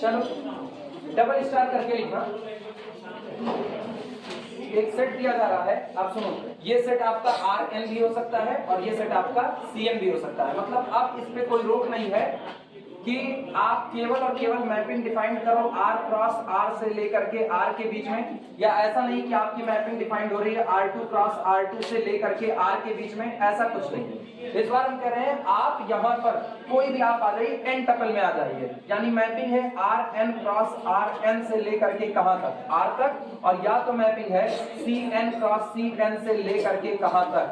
चलो double star करके लिखना। एक सेट दिया जा रहा है, आप सुनो, ये सेट आपका आर एन भी हो सकता है और ये सेट आपका सी एन भी हो सकता है। मतलब अब इस पे कोई रोक नहीं है कि आप केवल और केवल मैपिंग डिफाइन करो आर क्रॉस आर से लेकर के आर के बीच में, या ऐसा नहीं कि आपकी मैपिंग डिफाइंड हो रही है R2 क्रॉस R2 से लेकर के R के बीच में, ऐसा कुछ नहीं। इस बार हम कह रहे हैं आप यहां पर कोई भी आप आ जाइए, एन टपल में आ जाइए, यानी मैपिंग है RN क्रॉस RN से लेकर के कहां तक, R तक, और या तो मैपिंग है CN क्रॉस CN से लेकर के कहां तक,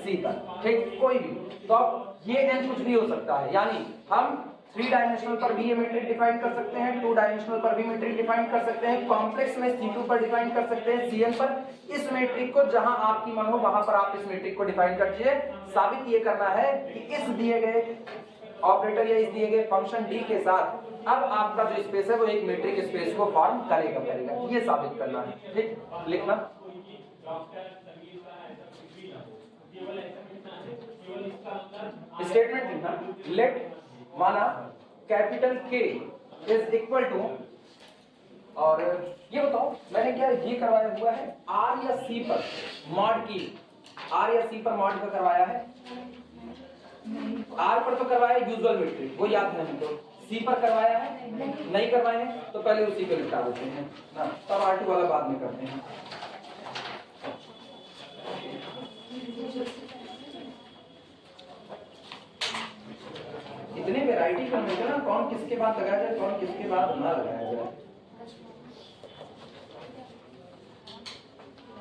C तक। ठीक, कोई भी, तो ये n कुछ भी हो सकता है। यानी हम 3 डायमेंशनल पर भी ये मैट्रिक डिफाइन कर सकते हैं, 2 डायमेंशनल पर भी मैट्रिक डिफाइन कर सकते हैं, कॉम्प्लेक्स में C2 पर डिफाइन कर सकते हैं, Cn पर। इस मैट्रिक को जहां आपकी मन हो वहां पर आप इस मैट्रिक को डिफाइन कर दीजिए। साबित ये करना है कि इस दिए गए ऑपरेटर या इस दिए गए फंक्शन d के साथ अब आपका जो स्पेस है वो एक मैट्रिक स्पेस को फॉर्म करेगा, ये साबित करना है। ठीक, लिखना। स्टेटमेंट लिखना, लेट माना capital K is equal to, और ये बताओ मैंने क्या ये करवाया हुआ है R या C पर मॉड की, R या C पर मॉड का करवाया है, R पर तो करवाया यूजुअल मैट्रिक, वो याद है हमको। C पर करवाया है, नहीं करवाए हैं, तो पहले उसी को निपटा देते हैं ना, तब R2 वाला बाद में करते हैं। इतनी वैरायटी करने के ना, कौन किसके बाद लगाया जाए, कौन किसके बाद ना लगाया जाए।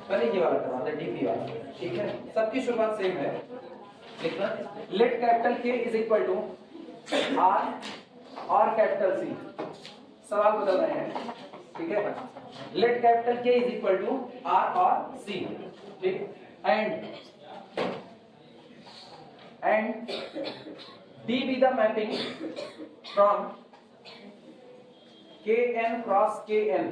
पहले ये वाला करवा दे, डीपी वाला, ठीक है। सबकी शुरुआत सेम है, लिखना। Let capital K is equal to R और कैपिटल C, सवाल बदल रहे हैं, ठीक है। Let capital K is equal to R और C, ठीक, and D be the mapping from Kn cross Kn,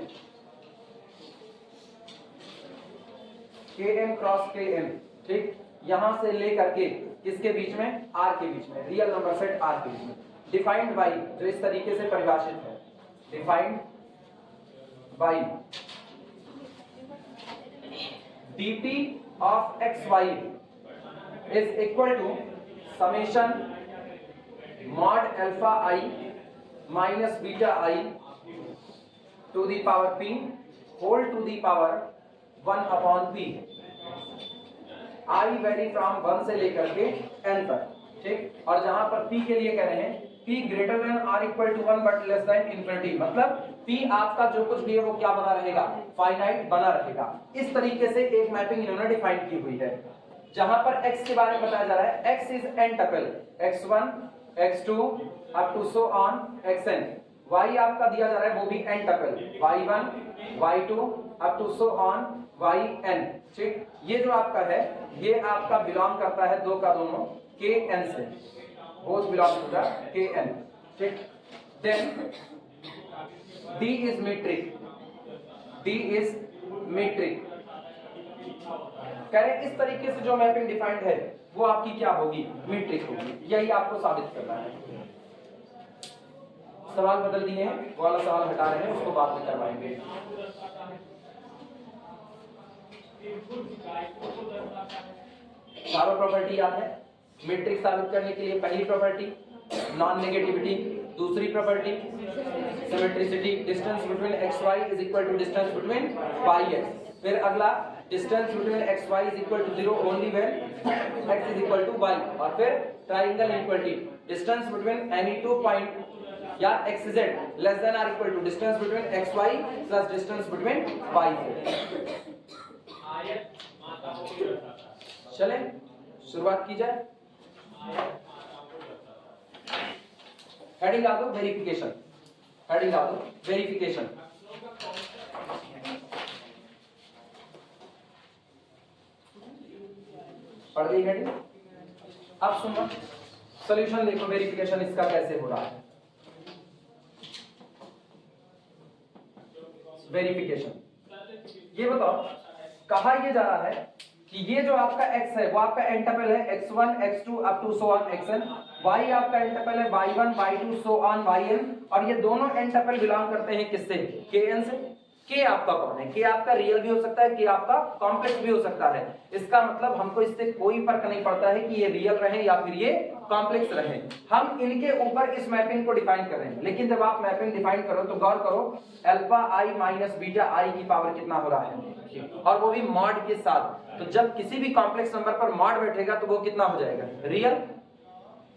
Kn cross Kn, ठीक, यहां से लेकर के किसके बीच में, R के बीच में, रियल नंबर सेट R के बीच में, डिफाइंड बाई, जो इस तरीके से परिभाषित है, defined by dt of xy is equal to summation mod alpha I minus beta I to the power p whole to the power 1 upon p, I vary from 1 से लेकर के n तक, ठीक। और जहां पर p के लिए कह रहे हैं p greater than r equal to 1 but less than infinity, मतलब p आपका जो कुछ भी है वो क्या बना रहेगा, फाइनाइट बना रहेगा। इस तरीके से एक मैपिंग इन्होंने डिफाइन की हुई है, जहां पर x के बारे में बताया जा रहा है, x is n tuple, x1 x2 up to so on xn, y आपका दिया जा रहा है वो भी n tuple, y1 y2 up to so on yn, ठीक। ये जो आपका है ये आपका बिलोंग करता है दो का दोनों kn से, both belong to the kn, ठीक। Then d is metric, d is metric, कह रहे इस तरीके से जो मैपिंग डिफाइंड है वो आपकी क्या होगी, मीट्रिक होगी। यही आपको साबित करना है। सवाल बदल दिए हैं, वो वाला सवाल हटा रहे हैं, उसको बाद में करवाएंगे। चारों प्रॉपर्टी याद है, मीट्रिक साबित करने के लिए पहली प्रॉपर्टी नॉन नेगेटिविटी, दूसरी property symmetricity, distance between xy is equal to distance between yx, फिर अगला distance between xy is equal to 0 only when x is equal to y, और फिर triangle equality, distance between any two point या xz less than or equal to distance between xy plus distance between y। चलें शुरुआत की जाए। Heading आ दो verification, heading आ दो verification. पढ़ गई हेडिंग? अब सुनो, सॉल्यूशन देखो वेरिफिकेशन इसका कैसे हो रहा है। वेरिफिकेशन ये बताओ, कहा ये जा रहा है कि ये जो आपका x है वो आपका n टपल है, x1 x2 up to so on xn, y आपका एन टपल है y1 y2 so on yn, और ये दोनों एन टपल बिलोंग करते हैं किससे? kn से। k आपका कौन है? k आपका रियल भी हो सकता है, k आपका कॉम्प्लेक्स भी हो सकता है। इसका मतलब हमको इससे कोई फर्क नहीं पड़ता है कि ये रियल रहे या फिर ये कॉम्प्लेक्स रहे, हम इनके ऊपर इस मैपिंग को डिफाइन कर रहे हैं। लेकिन जब आप मैपिंग डिफाइन करो तो गौर करो, alpha i minus beta i की पावर कितना हो रहा है, और वो भी मॉड के साथ। तो जब किसी भी कॉम्प्लेक्स नंबर पर मॉड बैठेगा तो वो कितना हो जाएगा? रियल।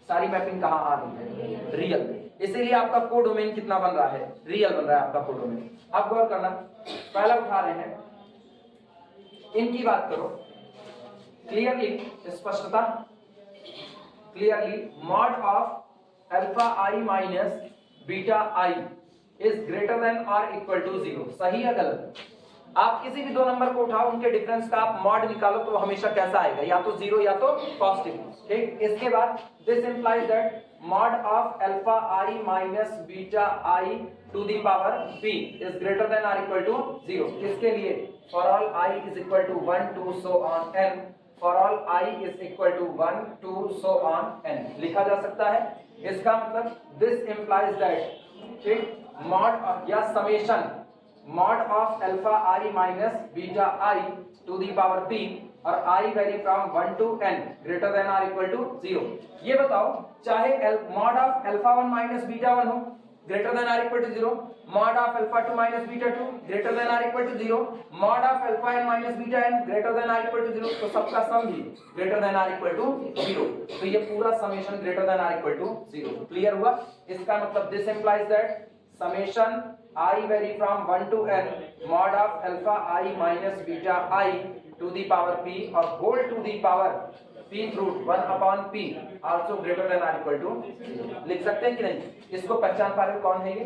सारी मैपिंग कहाँ आ रही है? रियल। इसीलिए आपका कोडोमेन कितना बन रहा है? रियल बन रहा है आपका कोडोमेन। अब गौर करना, पहला उठा रहे हैं, इनकी बात करो क्लियरली, स्पष्टता clearly, mod of alpha i minus beta i is greater than और इक्वल टू 0। सही है गलत? आप किसी भी दो नंबर को उठाओ, उनके डिफरेंस का आप मॉड निकालो तो हमेशा कैसा आएगा? या तो 0 या तो पॉजिटिव। ठीक, इसके बाद this implies that mod of alpha i minus beta i to the power p is greater than और इक्वल टू 0। किसके लिए? For all i is equal to 1 2 so on n, for all i is equal to 1 2 so on n लिखा जा सकता है। इसका मतलब this implies that, ठीक, मॉड या summation mod of alpha i minus beta i to the power p और i vary from 1 to n greater than और इक्वल टू 0। ये बताओ, चाहे mod of alpha 1 minus beta 1 हो ग्रेटर देन और equal to 0, mod of alpha 2 minus beta 2 greater than और equal to 0, mod of alpha n minus beta n greater than और equal to 0, तो सबका sum भी ग्रेटर देन और equal to 0। तो ये पूरा समेशन ग्रेटर देन और इक्वल टू 0। क्लियर हुआ? इसका मतलब this implies that summation I vary from 1 to n mod of alpha I minus beta I to the power p or whole to the power p root 1 upon p also greater than or equal to 0। लिख सकते हैं कि नहीं? इसको पहचान पा रहे हो कौन है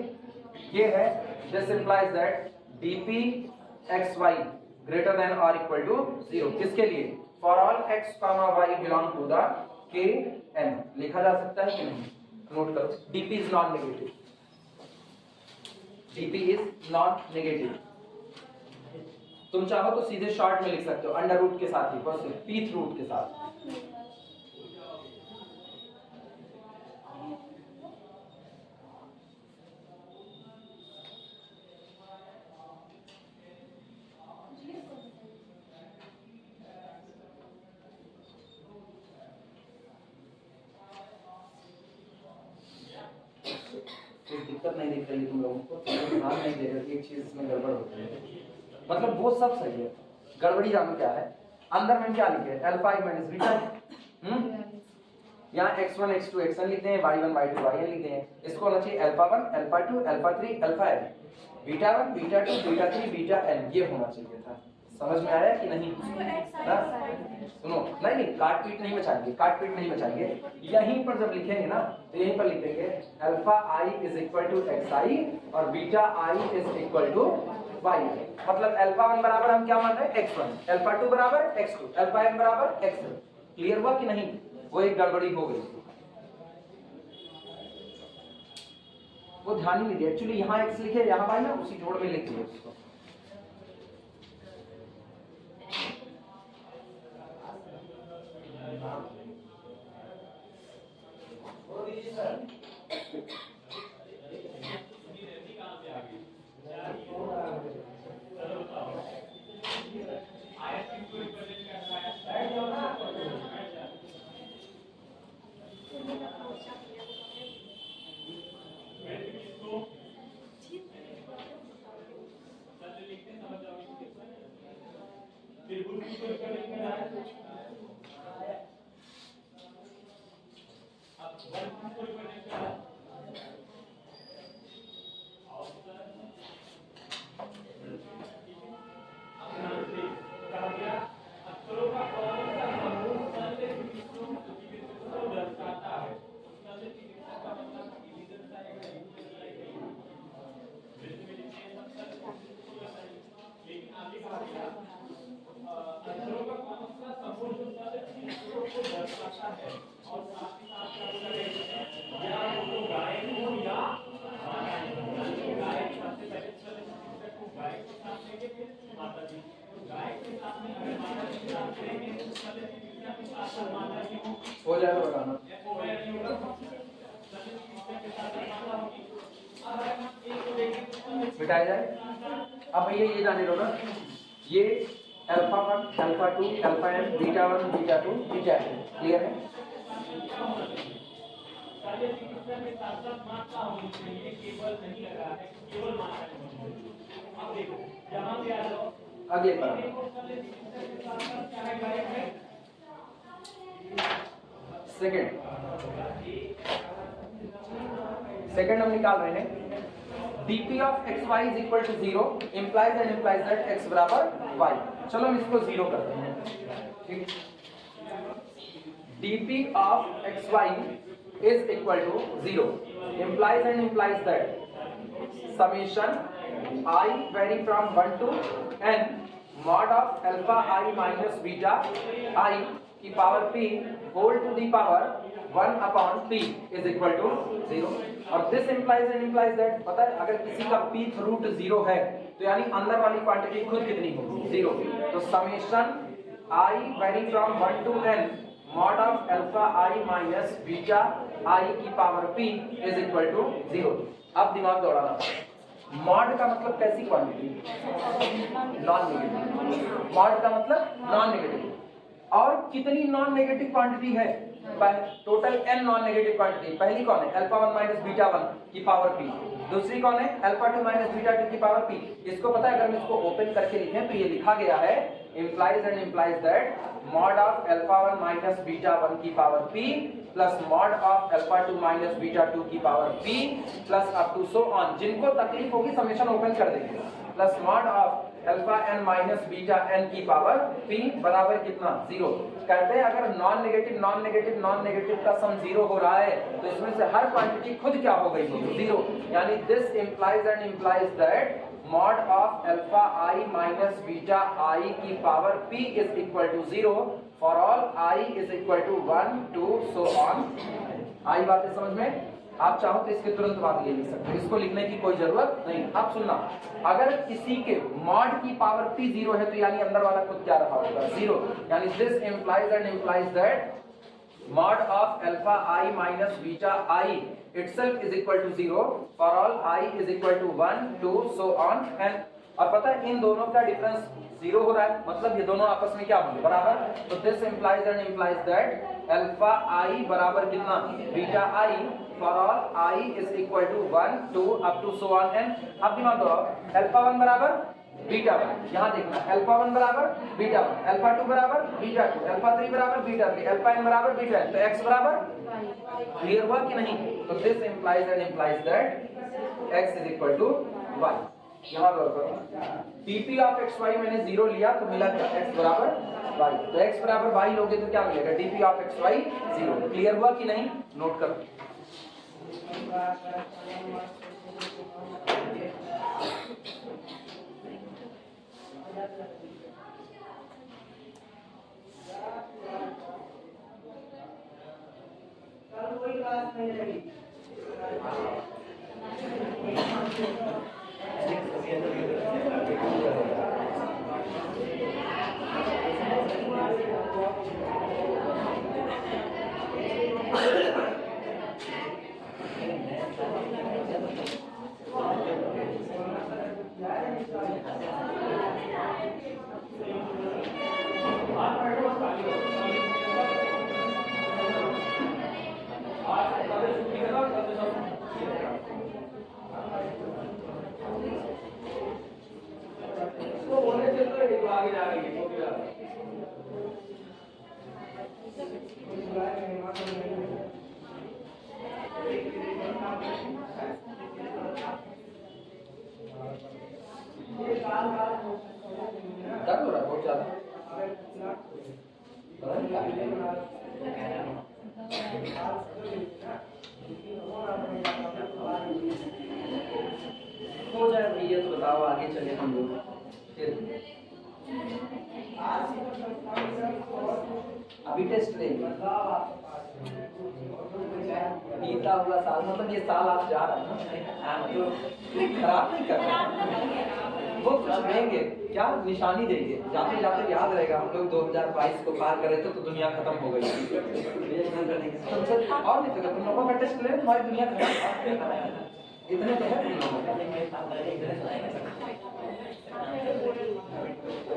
ये है this implies that dp xy greater than or equal to 0। किसके लिए? for all x comma y belong to the kn। लिखा जा सकता है कि नहीं? नोट करो, dp is non negative, dp is non negative. तुम चाहो तो सीधे शॉर्ट में लिख सकते हो अंडर रूट के साथ ही, बस पीथ रूट के साथ। दिक्कत नहीं दिख रही तुम लोगों को? ध्यान नहीं दे रहे, एक चीज इसमें गड़बड़ होती है। मतलब वो सब सही है, गड़बड़ी जानो क्या है? अंदर में क्या लिखे? Alpha i minus beta. यहाँ x1 x2 xn लिखते हैं, y1 y2 yn लिखते हैं। इसको होना चाहिए alpha 1 alpha 2 alpha 3 alpha n, beta 1 beta 2 beta 3 beta n। ये होना चाहिए था। समझ में आया कि नहीं? सुनो, नहीं काट पीट नहीं बचाएंगे, काट पीट नहीं बचाएंगे। यहीं पर जब लिखेंगे ना तो यहीं पर लिखेंगे alpha i is equal to xi और beta i is equal to y। मतलब अल्फा 1 बराबर हम क्या मान रहे हैं? x1, अल्फा 2 बराबर x2, अल्फा n बराबर x। क्लियर हुआ कि नहीं? वो एक गड़बड़ी हो गई, वो ध्यान ही नहीं दिया। एक्चुअली यहाँ x लिखे, यहाँ y ना, उसी जोड़ में लिख दिया उसको। हो जाएगा बताना। घटाया जाए। अब भैया ये जाने दो ना, ये alpha 1 alpha 2 alpha n beta 1 beta 2 beta n, clear है? अगले पर सेकंड हम निकाल रहे हैं dp of xy is equal to 0 implies and implies that x बराबर y। चलो हम इसको 0 करते हैं, ठीक। dp of xy is equal to 0 implies and implies that summation I vary from 1 to n mod of alpha I minus beta I की power p whole to the power 1 upon p is equal to 0। और this implies and implies that, पता है अगर किसी का pth root 0 है तो यानी अंदर वाली क्वांटिटी खुद कितनी होगी 0। तो summation I vary from 1 to n mod of alpha I minus beta I की power p is equal to 0। अब दिमाग दौड़ाना, मॉड का मतलब कैसी क्वांटिटी? Non negative. मॉड का मतलब नॉन नेगेटिव। और कितनी नॉन नेगेटिव क्वांटिटी है? Total n non negative quantity. पहली कौन है? अल्फा 1 माइनस बीटा 1 की पावर p। दूसरी कौन है? अल्फा 2 माइनस बीटा 2 की पावर p। इसको पता है, अगर हम इसको ओपन करके लिखें तो ये लिखा गया है implies and implies that mod of alpha 1 minus beta 1 की power p plus mod of alpha 2 minus beta 2 की power p plus up to so on. जिनको तकलीफ होगी समेशन ओपन कर देंगे। Plus mod of alpha n minus beta n की power p बराबर कितना? 0। कहते हैं अगर नॉन नेगेटिव का सम 0 हो रहा है तो इसमें से हर क्वांटिटी खुद क्या हो गई होगी? 0। यानी this implies and implies that mod of alpha I minus beta I की power p is equal to 0 for all I is equal to 1 2 so on। आई बातें समझ में? आप चाहो तो इसके तुरंत बाद ये लिख सकते हो, इसको लिखने की कोई जरूरत नहीं। अब सुनना, अगर किसी के मॉड की पावर p 0 है तो यानी अंदर वाला खुद क्या रहा होगा? 0। यानी this implies and implies that mod of alpha I minus beta I itself is equal to 0 for all I is equal to 1 2 so on and और पता है इन दोनों का डिफरेंस 0 हो रहा है, मतलब ये दोनों आपस में क्या होंगे? बराबर। तो this implies and implies that alpha I बराबर कितना? Beta I for all I is equal to 1 2 up to so on and अब दिमाग दौड़ाओ, अल्फा 1 बराबर बीटा 1, यहाँ देखना अल्फा 1 बराबर बीटा 1, अल्फा 2 बराबर बीटा 2, अल्फा 3 बराबर बीटा 3, अल्फा n बराबर बीटा n, तो x बराबर, क्लियर हुआ कि नहीं? तो this implies and implies that x is equal to y। यहाँ गौर करो, dp ऑफ xy मैंने 0 लिया तो मिला क्या? x बराबर y। तो x बराबर y लोगे तो क्या मिलेगा? dp of xy 0। क्लियर हुआ कि नहीं? नोट करो। कल कोई क्लास नहीं लगी। दर्द हो रहा है बहुत ज्यादा। हो जाए भैया तो बताओ, आगे चले हम लोग। अभी टेस्ट लेंगे, बीता हुआ साल, मतलब ये साल आप जा रहे हैं मतलब खराब नहीं कर रहे, वो कुछ देंगे, क्या निशानी देंगे, जाते जाते याद रहेगा हम लोग 2022 को पार करे तो दुनिया खत्म हो गई। और नहीं तो तुम लोगों का टेस्ट ले, हमारी दुनिया खत्म। इतने तो है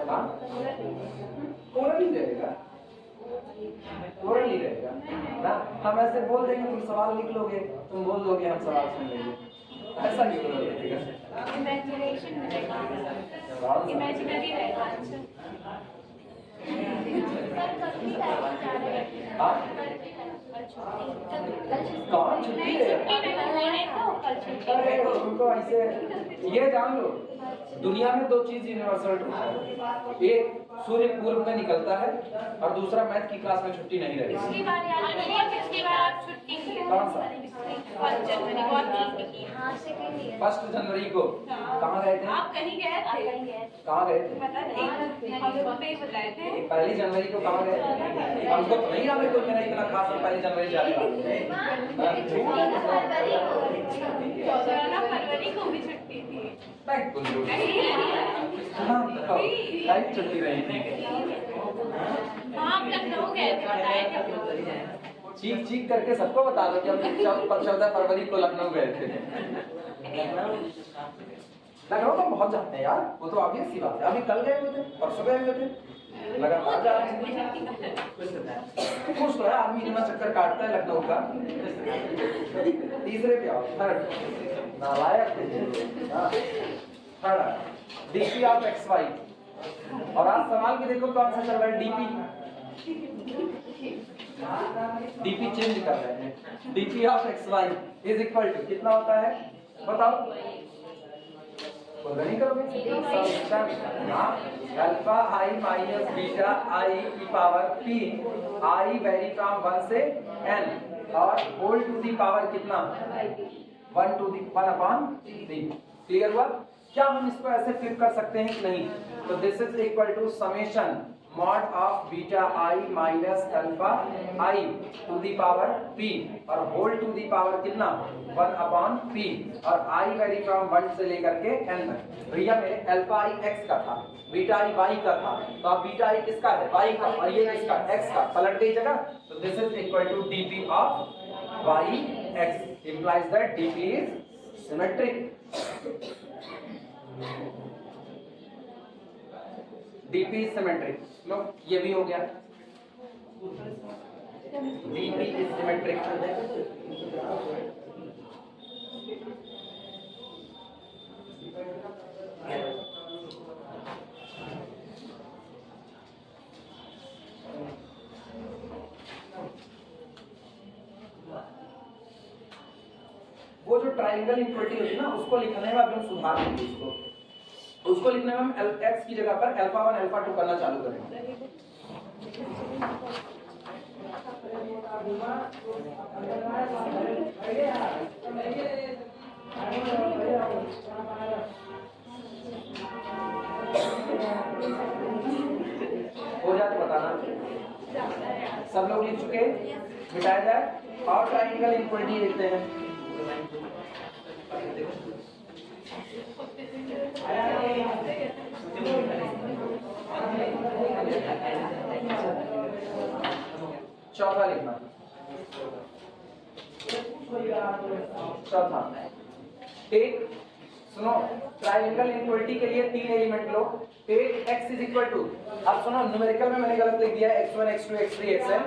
हाँ पूरा नहीं रहेगा, पूरा नहीं रहेगा ना। हम ऐसे बोल देंगे तुम सवाल लिख लोगे, तुम बोल दोगे हम सवाल सुन लेंगे, ऐसा नहीं बोला रहेगा। इमेजिनेशन रहेगा, इमेजिनरी रहेगा। हाँ कौन छुट्टी है? अरे उनको ऐसे ये जान लो, दुनिया में दो चीज यूनिवर्सल है, एक सूर्य पूर्व में निकलता है और दूसरा मैथ की क्लास में छुट्टी नहीं रहेगी। कौन सा? 1 जनवरी को कहाँ गए थे? आप कहीं गए थे? कहाँ गए थे? पता नहीं, बताए थे। 1 जनवरी को कहाँ गए थे? हमको तो नहीं याद है कोई मेरा इतना खास 1 जनवरी जाने वाला। 14 फरवरी को भी छुट्टी थी। छुट्टी रही थी। हाँ आप लखनऊ गए थे, बताए थे। चीख चीख करके सबको बता दो कि हम 14 फरवरी को लखनऊ गए थे। लखनऊ तो बहुत जाते हैं यार, वो तो ऑब्वियस सी बात है। अभी कल गए हुए थे, परसों गए हुए थे, लगातार जा रहे हैं। खुश तो है आदमी, इतना चक्कर काटता है लखनऊ का। तीसरे पे आओ, थर्ड नालायक third DP of x Y. और आज सवाल भी देखो कौन सा चल रहा है, डीपी चेंज कर रहे हैं। DP of x Y is equal to कितना होता है बताओ? नहीं करोगे? अल्फा आई माइनस बीटा आई की power P, I vary from 1 से n और होल टू दी पावर कितना? 1/3। क्लियर हुआ? क्या हम इसको ऐसे फ्लिप कर सकते हैं कि नहीं? तो this is equal to summation mod of beta I minus alpha I to the power P और होल टू दी पावर कितना? 1/p और आई वेरी फ्रॉम 1 से लेकर के n तक। भैया मेरे अल्फा आई x का था, बीटा आई y का था, तो अब बीटा आई किसका है? y का, और ये किसका? x का। पलट गई जगह, तो this is equal to dp ऑफ y x implies that dp is symmetric. dp is symmetric. लो ये भी हो गया, dp is symmetric. वो जो ट्रायंगल इक्वलिटी होती है ना, उसको लिखने में अभी हम सुधार देंगे। उसको लिखने में हम x की जगह पर अल्फा 1 अल्फा 2 करना चालू करेंगे। हो जाए तो बताना। सब लोग लिख चुके? मिटाया जाए और ट्रायंगल इक्वलिटी लिखते हैं। चौथा लिखना, चौथा टेक, सुनो ट्रायंगल इक्वलिटी के लिए 3 एलिमेंट लो। Take x is equal to, अब सुनो न्यूमेरिकल में मैंने गलत लिख दिया x1 x2 x3 xn,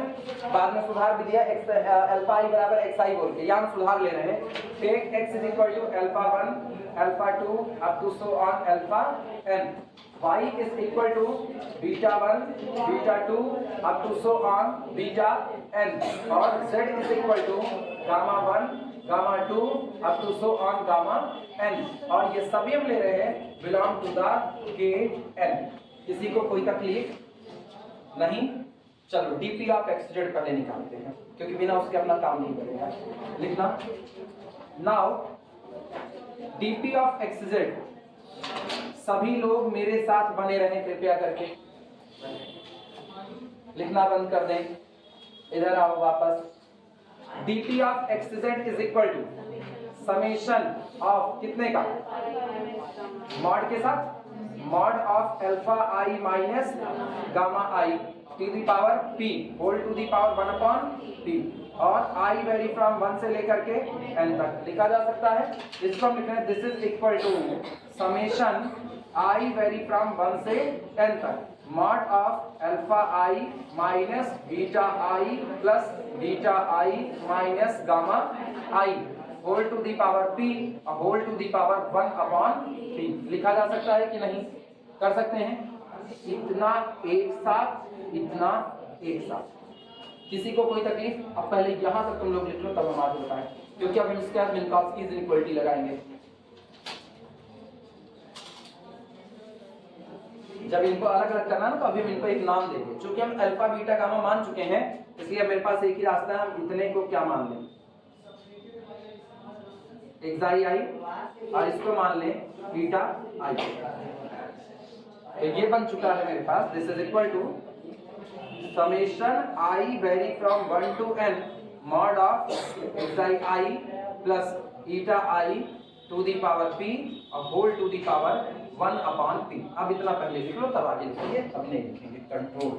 बाद में सुधार भी दिया x अल्फा i बराबर xi बोल के, यहाँ सुधार ले रहे हैं। Take x is equal to alpha 1 alpha 2 up to so on alpha n, y is equal to beta 1 beta 2 up to so on beta n, और z is equal to gamma 1 gamma 2 up to so on gamma n, और ये सभी हम ले रहे हैं belong to the k n। किसी को कोई तकलीफ नहीं? चलो dp ऑफ xz पहले निकालते हैं, क्योंकि बिना उसके अपना काम नहीं करेगा। लिखना now dp ऑफ xz, सभी लोग मेरे साथ बने रहें कृपया करके। लिखना बंद कर दें, इधर आओ वापस। dp of xz is equal to summation of कितने का? मॉड के साथ mod of alpha I minus gamma I to the power p whole to the power 1/p और I वेरी फ्रॉम 1 से लेकर के n तक लिखा जा सकता है। इसको हम लिख रहे हैं this is equal to summation I vary from 1 से n तक mod of alpha I minus beta I plus beta I minus gamma I whole to the power p whole to the power 1 upon p लिखा जा सकता है कि नहीं? कर सकते हैं। इतना एक साथ, इतना एक साथ, किसी को कोई तकलीफ? अब पहले यहां तक तुम लोग लिख लो, तब हम आगे बताएं, क्योंकि अब हम इसके बाद मिनकॉस्की इक्वलिटी लगाएंगे। जब इनको अलग अलग करना ना, तो अभी हम इनको एक नाम देंगे। चूंकि हम अल्फा बीटा गामा मान चुके हैं, इसलिए मेरे पास एक ही रास्ता है, हम इतने को क्या मान लें? एक्साई आई, और इसको मान लें बीटा आई। तो ये बन चुका है मेरे पास, this is equal to summation I vary from 1 to n mod of xi i plus eta I to the power p और whole to the power 1 upon p। अब इतना पहले लिख लो, तब आगे लिखेंगे, अब नहीं लिखेंगे। कंट्रोल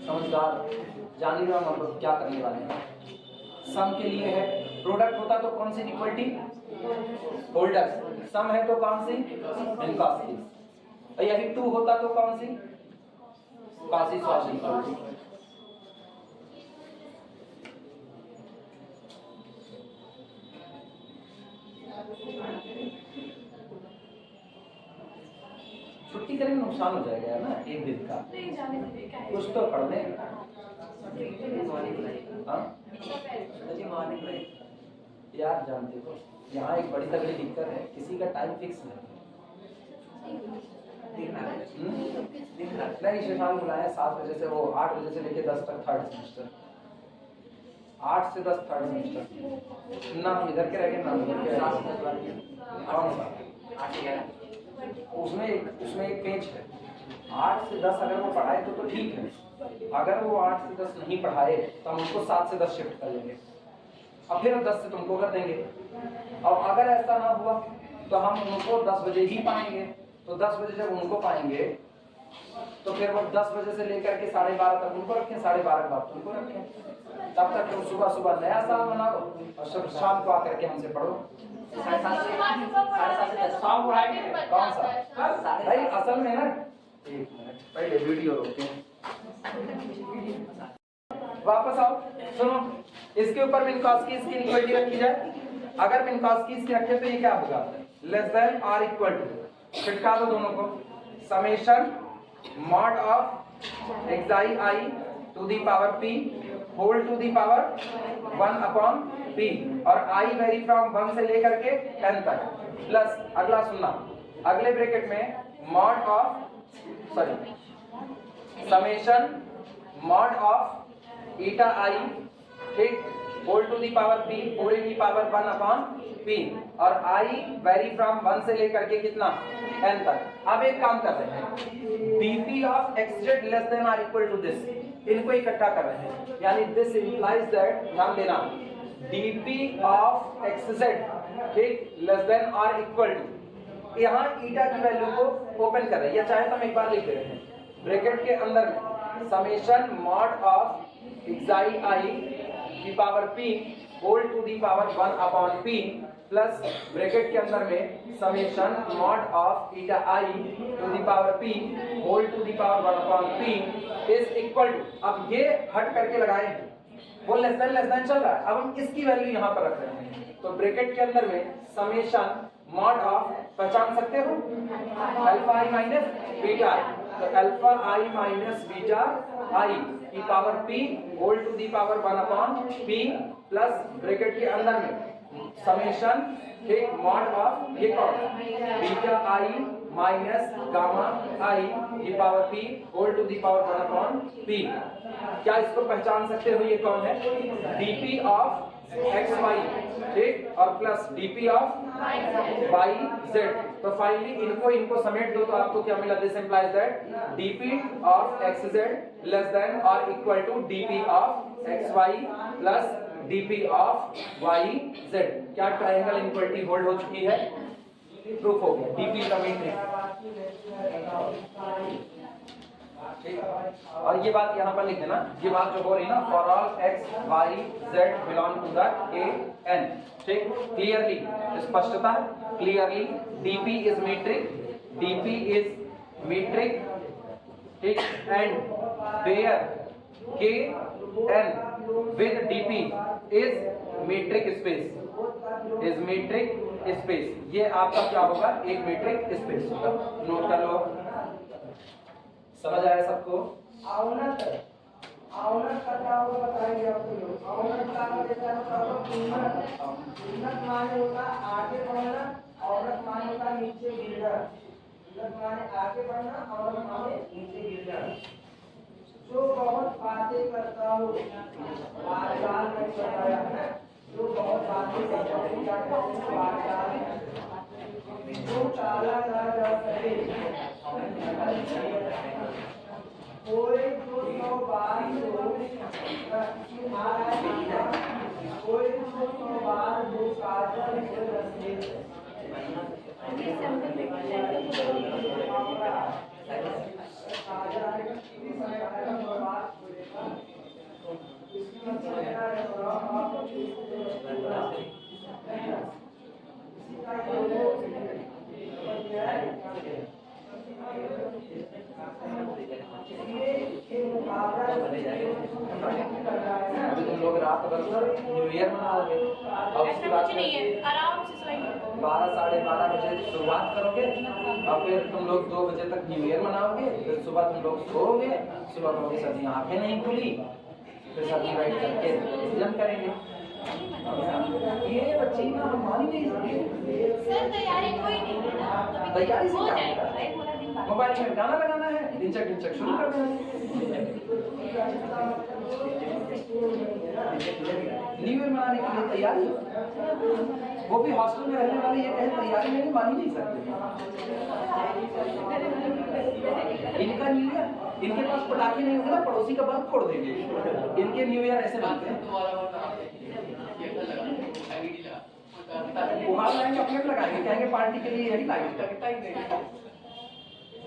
समझदार, जान ही रहा हम लोग क्या करने वाले हैं। सम के लिए है, प्रोडक्ट होता तो कौन सी इक्वलिटी? होल्डर्स। सम है तो कौन सी? इनकॉस्की। और यदि 2 होता तो कौन सी? Quasi sauce equality. छुट्टी करेंगे नुकसान हो जाएगा ना एक दिन का, कुछ तो पढ़ लें। यार जानते हो, यहाँ एक बड़ी तगड़ी दिक्कत है, किसी का टाइम फिक्स नहीं। नहीं, शेफान बुलाया 7 बजे से, वो 8 बजे से लेके 10 तक थर्ड सेमेस्टर, 8 से 10 थर्ड सेमेस्टर। ना हम इधर के रह गए, ना उधर के रह गए। कौन सा? उसमें एक पेज है। 8 से 10 अगर वो पढ़ाए तो ठीक है, अगर वो 8 से 10 नहीं पढ़ाए तो हम उनको 7 से 10 शिफ्ट कर लेंगे, और फिर हम 10 से तुमको कर देंगे। और अगर ऐसा ना हुआ तो हम उनको 10 बजे ही पाएंगे। तो 10 बजे जब उनको पाएंगे तो फिर वो 10 बजे से लेकर के 12:30 तक उनको रखें, 12:30 के बाद तुमको रखें। तब तक तुम सुबह सुबह नया साल मनाओ और शाम को आकर के हमसे पढ़ो। कौन सा भाई? असल में ना, एक मिनट पहले वीडियो रोके, वापस आओ, सुनो। इसके ऊपर मिनकॉस्की इक्वलिटी रखी जाए। अगर मिनकॉस्की रखे तो ये क्या होगा? लेस देन और इक्वल टू, छिटका दो दोनों को, summation mod of xi I to the power p whole to the power 1 upon p, और i वेरी फ्रॉम 1 से लेकर के n तक, प्लस अगला सुनना, अगले ब्रैकेट में mod of summation mod of eta i, ठीक, whole to the power p पूरे की पावर 1 अपॉन p, और i वेरी फ्रॉम 1 से लेकर के कितना? n तक। अब एक काम कर रहे हैं, dp of xz less than और इक्वल टू दिस, इनको इकट्ठा कर रहे हैं, यानी दिस इंप्लाइज दैट, ध्यान देना, dp ऑफ xz, ठीक, लेस देन और इक्वल टू, यहाँ ईटा की वैल्यू को ओपन कर रहे हैं, या चाहे तो हम एक बार लिख रहे हैं ब्रैकेट के अंदर में summation mod of xi I की power p whole to the power 1 upon p, plus bracket के अंदर में summation mod of eta I to the power p whole to the power 1 upon p is equal to, अब ये हट करके लगाए हैं, वो लेस देन चल रहा है, अब हम इसकी वैल्यू यहाँ पर रख रहे हैं। तो ब्रैकेट के अंदर में समेशन मॉड ऑफ, पहचान सकते हो, alpha I minus beta i, तो अल्फा आई माइनस बीटा आई की power p whole to the power 1 upon p, plus bracket के अंदर में समेशन, ठीक, मॉड ऑफ, ये कौन? Beta I minus gamma i की power p whole to the power 1 upon p। क्या इसको पहचान सकते हो? ये कौन है? dp ऑफ एक्स वाई, ठीक, और plus dp of y z. तो फाइनली इनको समेट दो, तो आपको क्या मिला? This implies that dp of x Z less than और equal to dp of x Y plus dp of y z. क्या ट्रायंगल इक्वलिटी होल्ड हो चुकी है? प्रूफ हो गया। dp का मीन ठीक है? और ये बात यहाँ पर लिख देना, ये बात जो हो रही ना, for all X Y Z belong to the A N, ठीक, क्लियरली, स्पष्टता, clearly, DP is metric, DP is metric, ठीक, and where K N with DP is metric space, is metric space, ये आपका क्या होगा, एक मीट्रिक स्पेस होगा, note कर लो। समझ आया सबको? औनत का क्या होगा बताएंगे आपको लोग। औनत का देता है उन्नत, उन्नत माने होगा आगे बढ़ना, औनत माने होगा नीचे गिरना, उन्नत माने आगे बढ़ना, औनत माने नीचे गिरना। जो बहुत बातें करता हूँ, बात में बताया है, जो बहुत बातें करता हूँ, क्या कहते हैं, बात जो टाला ना जा सके, कोई 200 बार कोई 200 बार दो काजल को रसे अभी तुम लोग रात भर न्यू ईयर मनाओगे, अब उसके बाद कुछ नहीं है, आराम से सोएंगे। 12 साढ़े 12 बजे शुरुआत करोगे, और फिर तुम लोग 2 बजे तक न्यू ईयर मनाओगे, फिर सुबह तुम लोग सोओगे, सुबह कहोगे सर जी आंखें नहीं खुली, फिर सर जी बैठ करके भोजन करेंगे। ये बच्चे ना हम मान ही नहीं सकते। सर तैयारी कोई नहीं है ना, तैयारी से हो क्या जाएगा, होगा? एक पूरा दिन बाद। मोबाइल में गाना लगाना है, डिंचक डिंचक शुरू कर देना। न्यू ईयर मनाने के लिए तैयारी, वो भी हॉस्टल में रहने वाले ये कहें तैयारी नहीं, मान ही नहीं सकते। इनका न्यू ईयर, इनके पास पटाखे नहीं होंगे ना, पड़ोसी का बल्ब फोड़ देंगे, इनके न्यू ईयर ऐसे बनते हैं। उहार लाएंगे, अपने लगाएंगे, कहेंगे पार्टी के लिए यही लाइट है।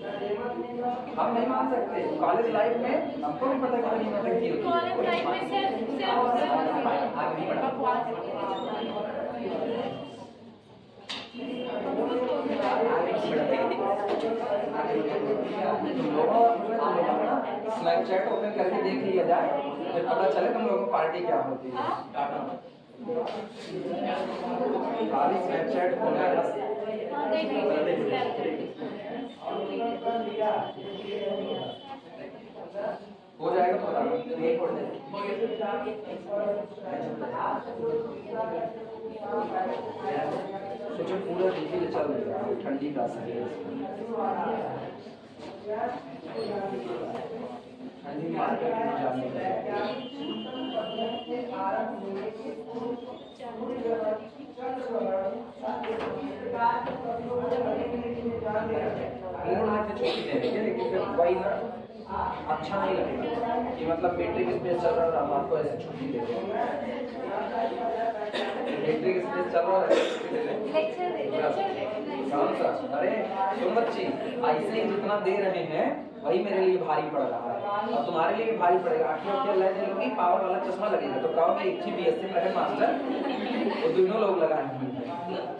हम नहीं मान सकते। कॉलेज लाइफ में हमको भी पता कितनी मेहनत की होती है। कॉलेज लाइफ में सिर्फ आगे नहीं बढ़ा। तुम लोगों ना स्नैपचैट ओपन करके देख लिया जाए, फिर पता चले तुम लोगों को पार्टी क्या होती है। खाली स्नैपचैट खोलना है बस। हो जाएगा तो बता दो, नहीं खोल दे। सोचो पूरा डिग्री चल रहा है, ठंडी का समय, ठंडी मार्केट में जाने मूड में से छुट्टी दे देंगे, लेकिन फिर वही ना अच्छा नहीं लगेगा कि मतलब मैट्रिक स्पेस चल रहा है, हम आपको ऐसे छुट्टी दे देंगे। मैट्रिक स्पेस चल रहा है, कौन सा? अरे तुम बच्ची ऐसे ही जितना दे रहे हैं वही मेरे लिए भारी पड़ रहा है, और तुम्हारे लिए भी भारी पड़ेगा। आखिर ले लोगी, पावर वाला चश्मा लगेगा, तो कहोगे एक ही BSc में मास्टर, वो दोनों लोग लगाए हैं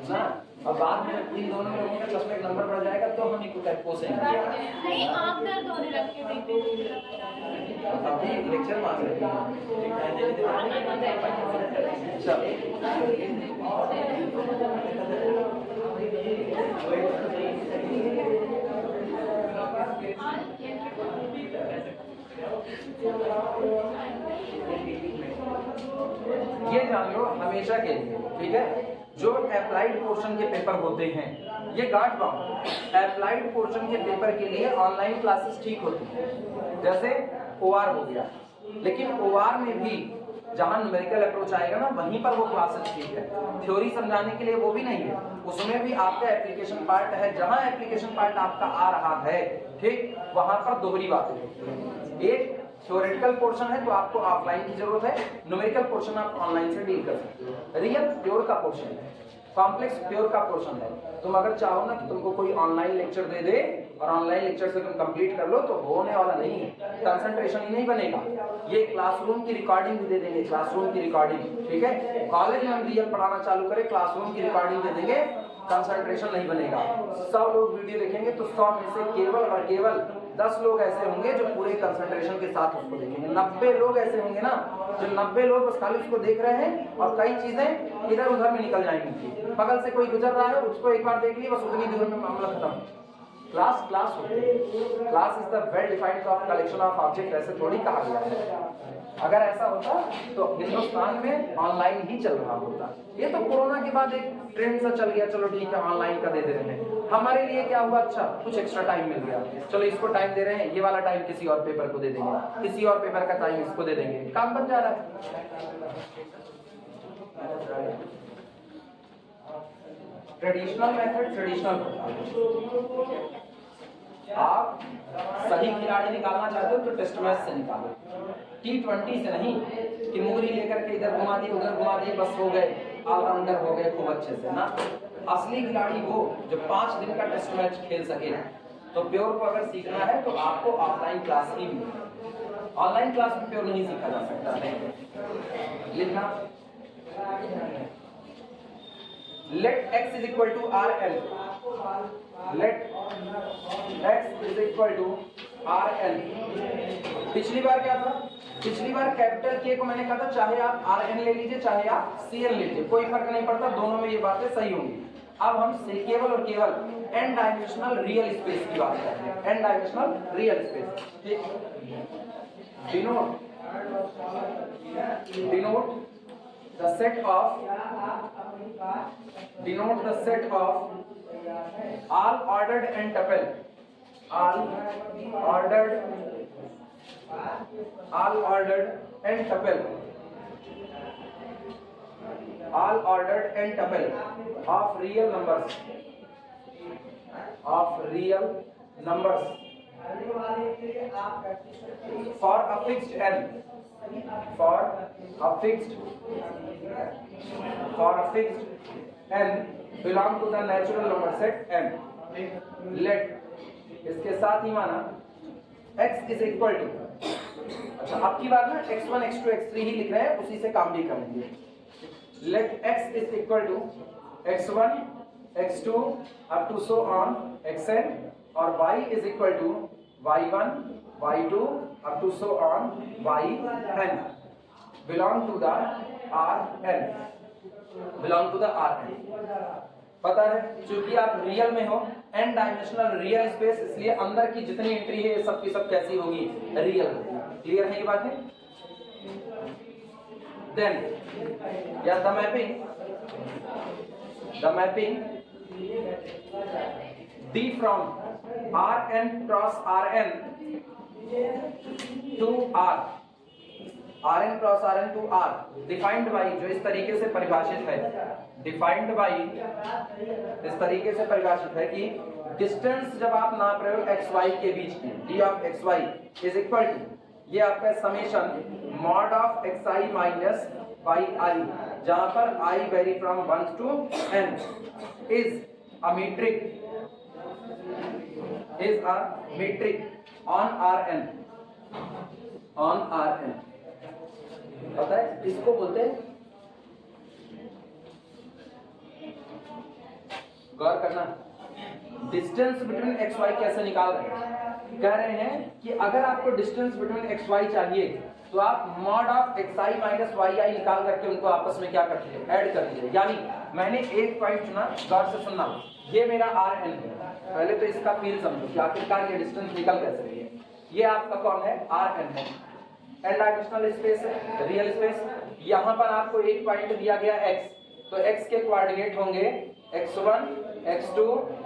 ना, और बाद में इन दोनों लोगों के चश्मे का नंबर बढ़ जाएगा तो हम इनको पोसेंगे। नहीं, आँख दर्द होने लगती है। अभी लेक्चर मांग रहे हैं। ये जान लो हमेशा के लिए, ठीक है। जो अप्लाइड पोर्शन के पेपर होते हैं, ये गांठ बांध, अप्लाइड पोर्शन के पेपर के लिए ऑनलाइन क्लासेस ठीक होती है, जैसे OR हो गया, लेकिन OR में भी जहां न्यूमेरिकल अप्रोच आएगा ना, वहीं पर वो क्लासेस ठीक है। थ्योरी समझाने के लिए वो भी नहीं है, उसमें भी आपका एप्लीकेशन पार्ट है। जहां एप्लीकेशन पार्ट आपका आ रहा है, ठीक, वहां पर दोहरी बातें होती है। एक थ्योरेटिकल पोर्शन है तो आपको ऑफलाइन की जरूरत है, न्यूमेरिकल पोर्शन आप ऑनलाइन से डील कर सकते हो। रियल प्योर का पोर्शन है, कॉम्प्लेक्स प्योर का पोर्शन है। तुम अगर चाहो ना कि तुमको कोई ऑनलाइन लेक्चर दे दे और ऑनलाइन लेक्चर से तुम कंप्लीट कर लो तो होने वाला नहीं है, कंसंट्रेशन ही नहीं बनेगा। ये क्लासरूम की रिकॉर्डिंग भी दे देंगे, क्लासरूम की रिकॉर्डिंग, ठीक है। कॉलेज में हम रियल पढ़ाना चालू करें, क्लासरूम की रिकॉर्डिंग दे देंगे, कंसंट्रेशन नहीं बनेगा। 100 लोग वीडियो देखेंगे तो 100 में से केवल और केवल 10 लोग ऐसे होंगे जो पूरे कंसंट्रेशन के साथ उसको देखेंगे। 90 लोग ऐसे होंगे ना जो 90 लोग बस खाली उसको देख रहे हैं और कई चीजें इधर उधर में निकल जाएंगी। बगल से कोई गुजर रहा है उसको एक बार देख लिया, बस उतनी दूर में मामला खत्म। क्लास क्लास होती है, class is the well defined collection of object, ऐसे थोड़ी कहा गया है। अगर ऐसा होता तो हिंदुस्तान में ऑनलाइन ही चल रहा होता। ये तो कोरोना के बाद एक ट्रेंड सा चल गया, चलो ठीक है ऑनलाइन का दे रहे हैं। हमारे लिए क्या हुआ, अच्छा कुछ एक्स्ट्रा टाइम मिल गया, चलो इसको टाइम दे रहे हैं, ये वाला टाइम किसी और पेपर को दे देंगे, किसी और पेपर का टाइम इसको दे देंगे, काम बन जा रहा है। ट्रेडिशनल मेथड, ट्रेडिशनल, आप सही खिलाड़ी निकालना चाहते हो तो टेस्ट मैच से निकालो, T20 से नहीं कि मुगरी लेकर के इधर घुमा दिए उधर घुमा दिए बस हो गए ऑलराउंडर हो गए खूब अच्छे से ना। असली खिलाड़ी वो जो 5 दिन का टेस्ट मैच खेल सके। तो प्योर को अगर सीखना है तो आपको ऑफलाइन क्लास ही मिले, ऑनलाइन क्लास में प्योर नहीं सीखा जा सकता है। लिखना let x is equal to RL, let x is equal to RL। पिछली बार क्या था, पिछली बार कैपिटल K को मैंने कहा था चाहे आप RN ले लीजिए चाहे आप CL ले लीजिए, कोई फर्क नहीं पड़ता, दोनों में ये बातें सही होंगी। अब हम केवल और केवल n डायमेंशनल रियल स्पेस की बात करते हैं, n डायमेंशनल रियल स्पेस, ठीक। Denote the set of all ordered and tuple, all ordered and tuple, all ordered and tuple of real numbers, for a fixed n, for a fixed n belong to the natural number set n। let इसके साथ ही माना x is equal to, अच्छा अब की बात ना x1 x2 x3 ही लिख रहे हैं, उसी से काम भी करेंगे। let x is equal to x1 x2 up to so on xn, और y is equal to y1 y2 up to so on yn, belong to the Rn, belong to the Rn। पता है क्योंकि आप real में हो, n dimensional real space, इसलिए अंदर की जितनी एंट्री है सब की सब कैसी होगी, रियल होगी। क्लियर है ये बातें? देन या the mapping D from Rn cross Rn to R, Rn cross Rn to R, defined by, जो इस तरीके से परिभाषित है, डिफाइंड बाई इस तरीके से परिभाषित है कि डिस्टेंस जब आप नाप रहे हो एक्स वाई के बीच की, d of x Y is equal to, ये आपका summation mod of x I minus Y i, जहां पर i vary from 1 to n, is a metric, is a metric on Rn, on Rn। पता है इसको बोलते हैं, गौर करना, डिस्टेंस बिटवीन एक्स वाई कैसे निकाल रहे हैं। कह रहे हैं कि अगर आपको डिस्टेंस बिटवीन एक्स वाई चाहिए तो आप mod of x I minus Y i निकाल करके उनको आपस में क्या करते हैं, ऐड कर दीजिए। यानी मैंने एक पॉइंट चुना, गौर से सुनना, ये मेरा Rn है, पहले तो इसका फील समझो कि आखिरकार ये डिस्टेंस निकल कैसे रही है। ये आपका कौन है, Rn है, n डायमेंशनल स्पेस है, रियल स्पेस। यहाँ पर आपको एक पॉइंट दिया गया x, तो x के कोऑर्डिनेट होंगे x1 x2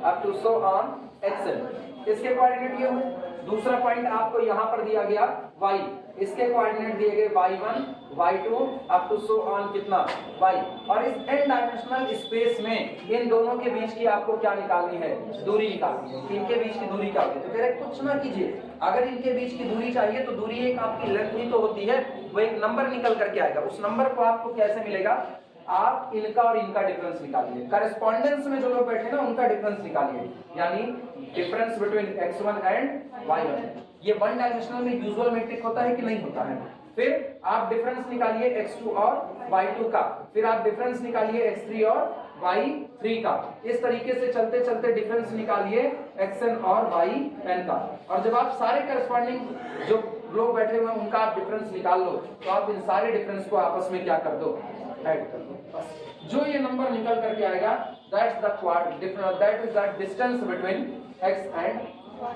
up to so on xn, इसके कोऑर्डिनेट ये होंगे। दूसरा पॉइंट आपको यहाँ पर दिया गया y, इसके कोऑर्डिनेट दिए गए y1 y2 up to so on कितना y, और इस n डायमेंशनल स्पेस में इन दोनों के बीच की आपको क्या निकालनी है, दूरी निकालनी है। इनके बीच की दूरी क्या होती है, तो कह रहे कुछ ना कीजिए, अगर इनके बीच की दूरी चाहिए तो दूरी एक आपकी लेंथ ही तो होती है, वो एक नंबर निकल करके आएगा। उस नंबर को आपको कैसे मिलेगा, आप इनका और इनका डिफरेंस निकालिए, करस्पॉन्डेंस में जो लोग बैठे ना उनका डिफरेंस निकालिए, यानी difference between x1 and y1। ये वन डायमेंशनल में यूजुअल मैट्रिक होता है कि नहीं होता है। फिर आप डिफरेंस निकालिए x2 और y2 का, फिर आप डिफरेंस निकालिए x3 और y3 का। इस तरीके से चलते चलते डिफरेंस निकालिए xn और yn का। और जब आप सारे करस्पॉन्डिंग जो लोग बैठे हुए हैं उनका आप डिफरेंस निकाल लो, तो आप इन सारे डिफरेंस को आपस में क्या कर दो, ऐड कर दो। बस जो ये नंबर निकल करके आएगा that's the quad difference, that is the distance between x and y।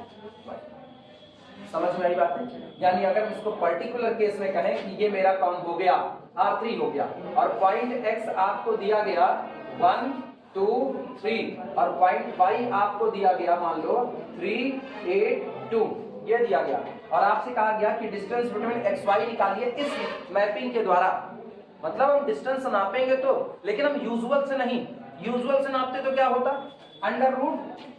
समझ में आई बात है? यानी अगर हम इसको पर्टिकुलर केस में कहें कि ये मेरा कौन हो गया, R3 हो गया, और पॉइंट x आपको दिया गया 1 2 3 और पॉइंट y आपको दिया गया मान लो 3 8 2, ये दिया गया, और आपसे कहा गया कि डिस्टेंस बिटवीन xy निकालिए इस मैपिंग के द्वारा। मतलब हम डिस्टेंस नापेंगे तो, लेकिन हम यूजुअल से नहीं, यूजुअल से नापते तो क्या होता, अंडर रूट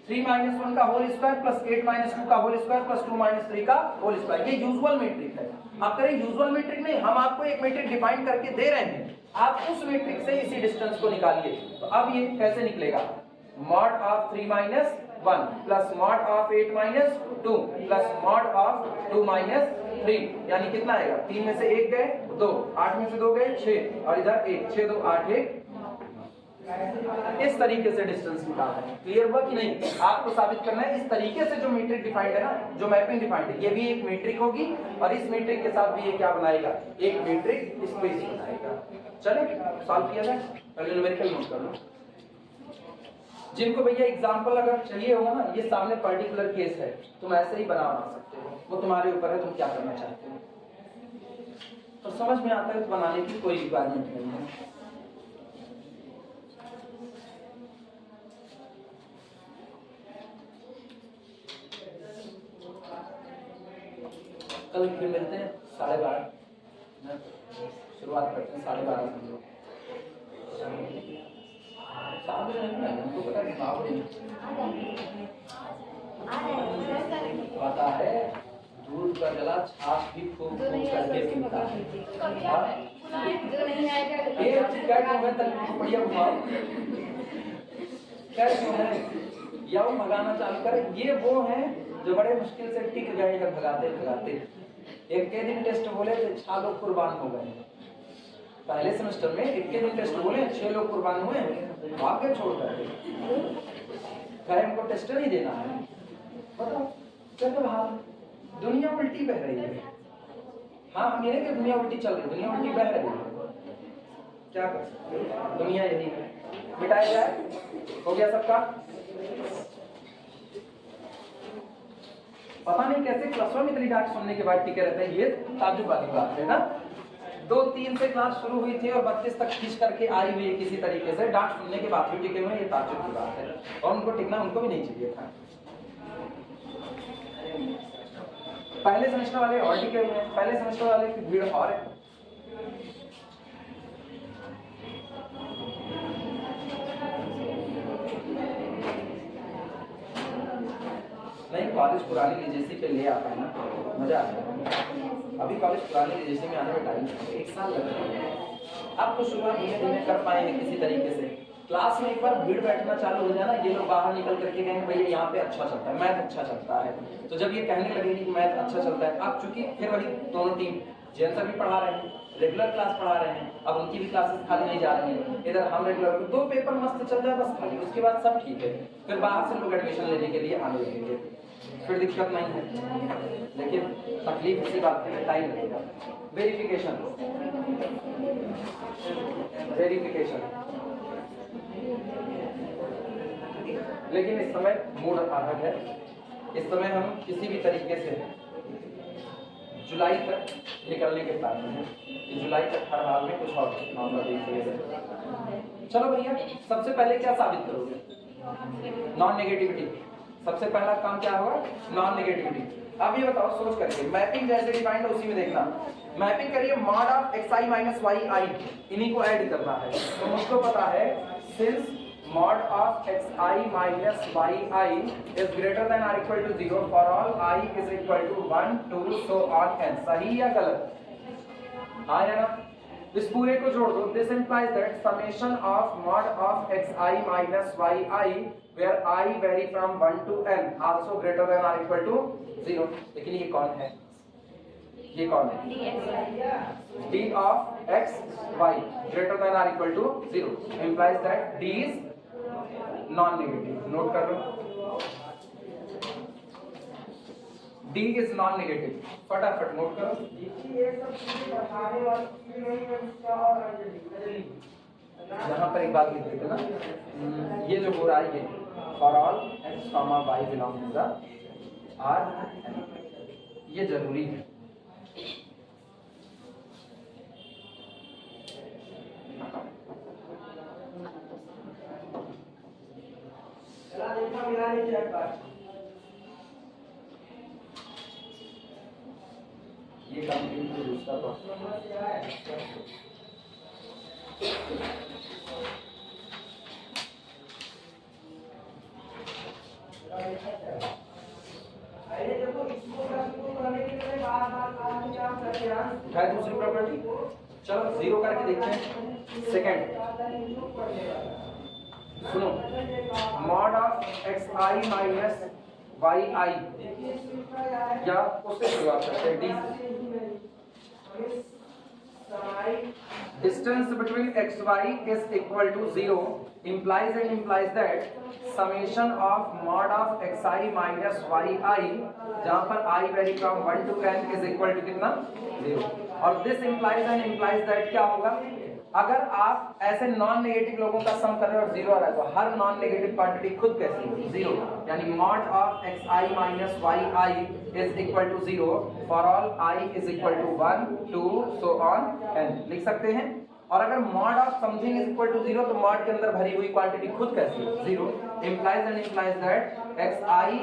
3 - 1 का होल स्क्वायर प्लस 8 - 2 का होल स्क्वायर प्लस 2 - 3 का होल स्क्वायर, ये यूजुअल मैट्रिक है। आप करें यूजुअल मैट्रिक नहीं, हम आपको एक मैट्रिक डिफाइन करके दे रहे हैं, आप उस मैट्रिक से इसी डिस्टेंस को निकालिए। तो अब ये कैसे निकलेगा, mod of 3 - 1 plus mod of 8 - 2 plus mod of 2 - 3, यानी कितना आएगा, 3 में से 1 गए 2, 8 में से 2 गए 6, और इधर 1, 6 2 8 1। इस तरीके से डिस्टेंस निकालना है। क्लियर हुआ कि नहीं? आपको साबित करना है इस तरीके से जो मैट्रिक डिफाइंड है ना, जो मैपिंग डिफाइंड है, ये भी एक मैट्रिक होगी, और इस मैट्रिक के साथ भी ये क्या बनाएगा, एक मैट्रिक स्पेस बनाएगा। चले सॉल्व किया जाए, पहले न्यूमेरिकल नोट कर लो। जिनको भैया एग्जांपल अगर चाहिए होगा ना, ये सामने पर्टिकुलर केस है, तुम ऐसे ही बना सकते हो, वो तुम्हारे ऊपर है तुम क्या करना चाहते हो। तो समझ में आता है तो बनाने की कोई रिक्वायरमेंट नहीं है। कल फिर मिलते हैं 12:30, शुरुआत करते हैं 12:30 से। शाम को नहीं है, हमको पता नहीं पता है, दूध का जला छाछ भी खूब करके पीता है। ये क्या क्यों है, तक बढ़िया घुमाओ, क्या क्यों है, या वो भगाना चालू करे। ये वो है जो बड़े मुश्किल से टिक गए हैं भगाते भगाते। एक के दिन टेस्ट बोले थे 6 लोग कुर्बान हो गए, पहले सेमेस्टर में एक के दिन टेस्ट बोले 6 लोग कुर्बान हुए, भाग के छोड़ कर कहे हमको टेस्ट नहीं देना है। बताओ चलो भाग, दुनिया उल्टी बह रही है। हाँ हम ये नहीं कि दुनिया उल्टी चल रही है, दुनिया उल्टी बह रही है, क्या कर सकते हैं, दुनिया यही है। मिटाया जाए, हो गया सबका। पता नहीं कैसे क्लासों में इतनी डांट सुनने के बाद टिके रहते हैं, ये ताज्जुब वाली बात है ना। 2-3 से क्लास शुरू हुई थी और 32 तक खींच करके आई हुई है, किसी तरीके से डांट सुनने के बाद भी टिके हुए, ये ताज्जुब की बात है। और उनको टिकना उनको भी नहीं चाहिए था। पहले सेमेस्टर वाले और टिके हुए हैं, पहले सेमेस्टर वाले की भीड़ और है। नहीं कॉलेज पुरानी लीजेसी पे ले आता है ना, मजा आता है। अभी कॉलेज पुरानी लीजेसी में आने में टाइम 1 साल लगेगा। आप तो शुरुआत धीमे धीमे कर पाएंगे किसी तरीके से। क्लास में एक बार भीड़ बैठना चालू हो जाए ना, ये लोग बाहर निकल करके कहेंगे भैया यहाँ पे अच्छा चलता है, मैथ अच्छा चलता है। तो जब ये कहने लगेगी कि मैथ अच्छा चलता है, अब चूंकि फिर वही दोनों टीम जैन सर भी पढ़ा रहे हैं, रेगुलर क्लास पढ़ा रहे हैं, अब उनकी भी क्लासेस खाली नहीं जा रही हैं। इधर हम रेगुलर 2 पेपर मस्त चल जाए बस खाली, उसके बाद सब ठीक है। फिर बाहर से लोग एडमिशन लेने के लिए आने लगेंगे, फिर दिक्कत नहीं है। लेकिन तकलीफ इसी बात है, टाइम लगेगा। वेरिफिकेशन लेकिन इस समय मूड अलग है। इस समय हम किसी भी तरीके से जुलाई तक निकलने के प्लान में है। जुलाई तक हर हाल में कुछ और मामला देखिए। चलो भैया, सबसे पहले क्या साबित करोगे? Non negativity. सबसे पहला काम क्या होगा? Non negativity. अब ये बताओ सोच करके, मैपिंग जैसे डिफाइंड है उसी में देखना। मैपिंग करिए mod of xi minus yi, इन्हीं को ऐड करना है। तो मुझको पता है since mod of xi minus yi is greater than or equal to 0 for all I is equal to 1 2 so on n। सही या गलत? हाँ या ना? इस पूरे को जोड़ दो. This implies that summation of mod of xi minus yi where I vary from 1 to n also greater than or equal to 0. लेकिन ये कौन है? ये कौन है? d of x y greater than or equal to 0 implies that d is non-negative. Note कर लो. d is non-negative. फटाफट note करो. ये सब चीजें बताने वाली चीजें नहीं है इसका और अंजलि. यहाँ पर एक बात लिख देते ना, ये जो हो रहा है ये for all x, y belong to the R, ये जरूरी है. चला देखा मिला नहीं चेक कर. ये कंप्लीट तो दूसरा प्रोसेस. अरे देखो इसको करने के लिए बार-बार काम करते हैं. है दूसरी प्रॉपर्टी. चलो जीरो करके देखते हैं. सेकंड सुनो, mod of xi minus yi या उससे शुरुआत करते हैं. distance between xy is equal to 0 implies that summation of mod of xi minus yi जहाँ पर i vary from 1 to n is equal to कितना? 0. और this implies that क्या होगा? अगर आप ऐसे नॉन नेगेटिव लोगों का सम कर रहे हो और जीरो आ रहा है तो हर नॉन नेगेटिव क्वांटिटी खुद कैसी होगी? जीरो. यानी mod of xi minus yi is equal to 0 for all I is equal to 1 2 so on n लिख सकते हैं. और अगर mod of something is equal to 0 तो मॉड के अंदर भरी हुई क्वांटिटी खुद कैसी है? 0. implies that xi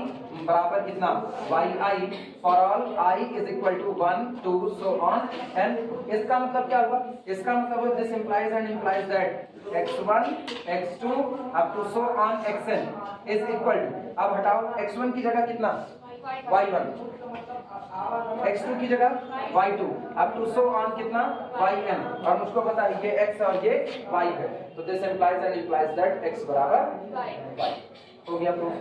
बराबर कितना? yi for all I is equal to 1 2 so on n. इसका मतलब क्या हुआ? इसका मतलब this implies that x1 x2 up to so on xn is equal to, अब हटाओ, x1 की जगह कितना? y1, x2 की जगह y2 up to so on कितना? yn. और मुझको पता है ये x और ये y है, तो this implies that x बराबर y. हो गया प्रूफ.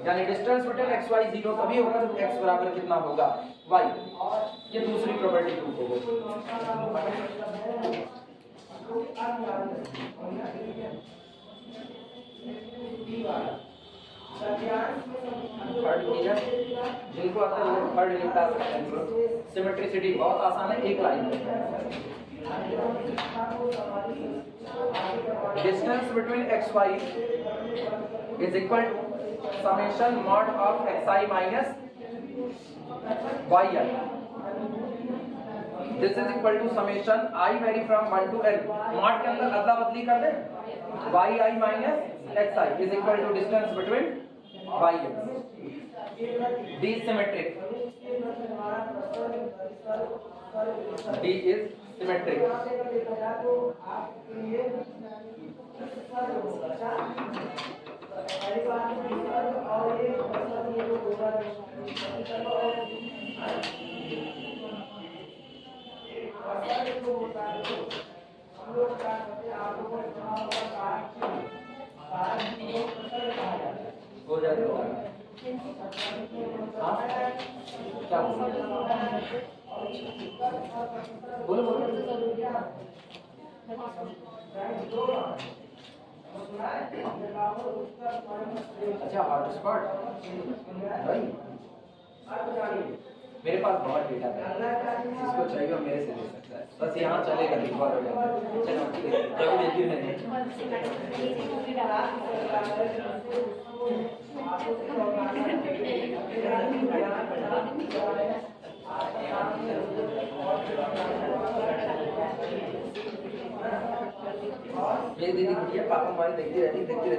यानी डिस्टेंस बिटवीन x y 0 तभी होगा जब x बराबर कितना होगा? y. ये दूसरी प्रॉपर्टी प्रूफ हो गई. जिनको आता है वो थर्ड निपटा सकते हैं. सिमेट्रिसिटी बहुत आसान है, एक लाइन में. Distance between x Y is equal to summation mod of x I minus Y I. This is equal to summation I vary from 1 to n. Mod के अंदर अदला बदली कर दें. Y I minus X I is equal to distance between Y X. D is symmetric. D is symmetric. हो जाएगा. क्या बोलो बोलो. अच्छा हॉटस्पॉट मेरे पास बहुत डेटा है, जिसको चाहिए वो मेरे से ले सकता है. बस यहाँ चलेगा रिकॉर्ड हो जाएगा. चलो ठीक है, जब देखिए मैंने ये दीदी गुड़िया पापा मोबाइल देखती रहती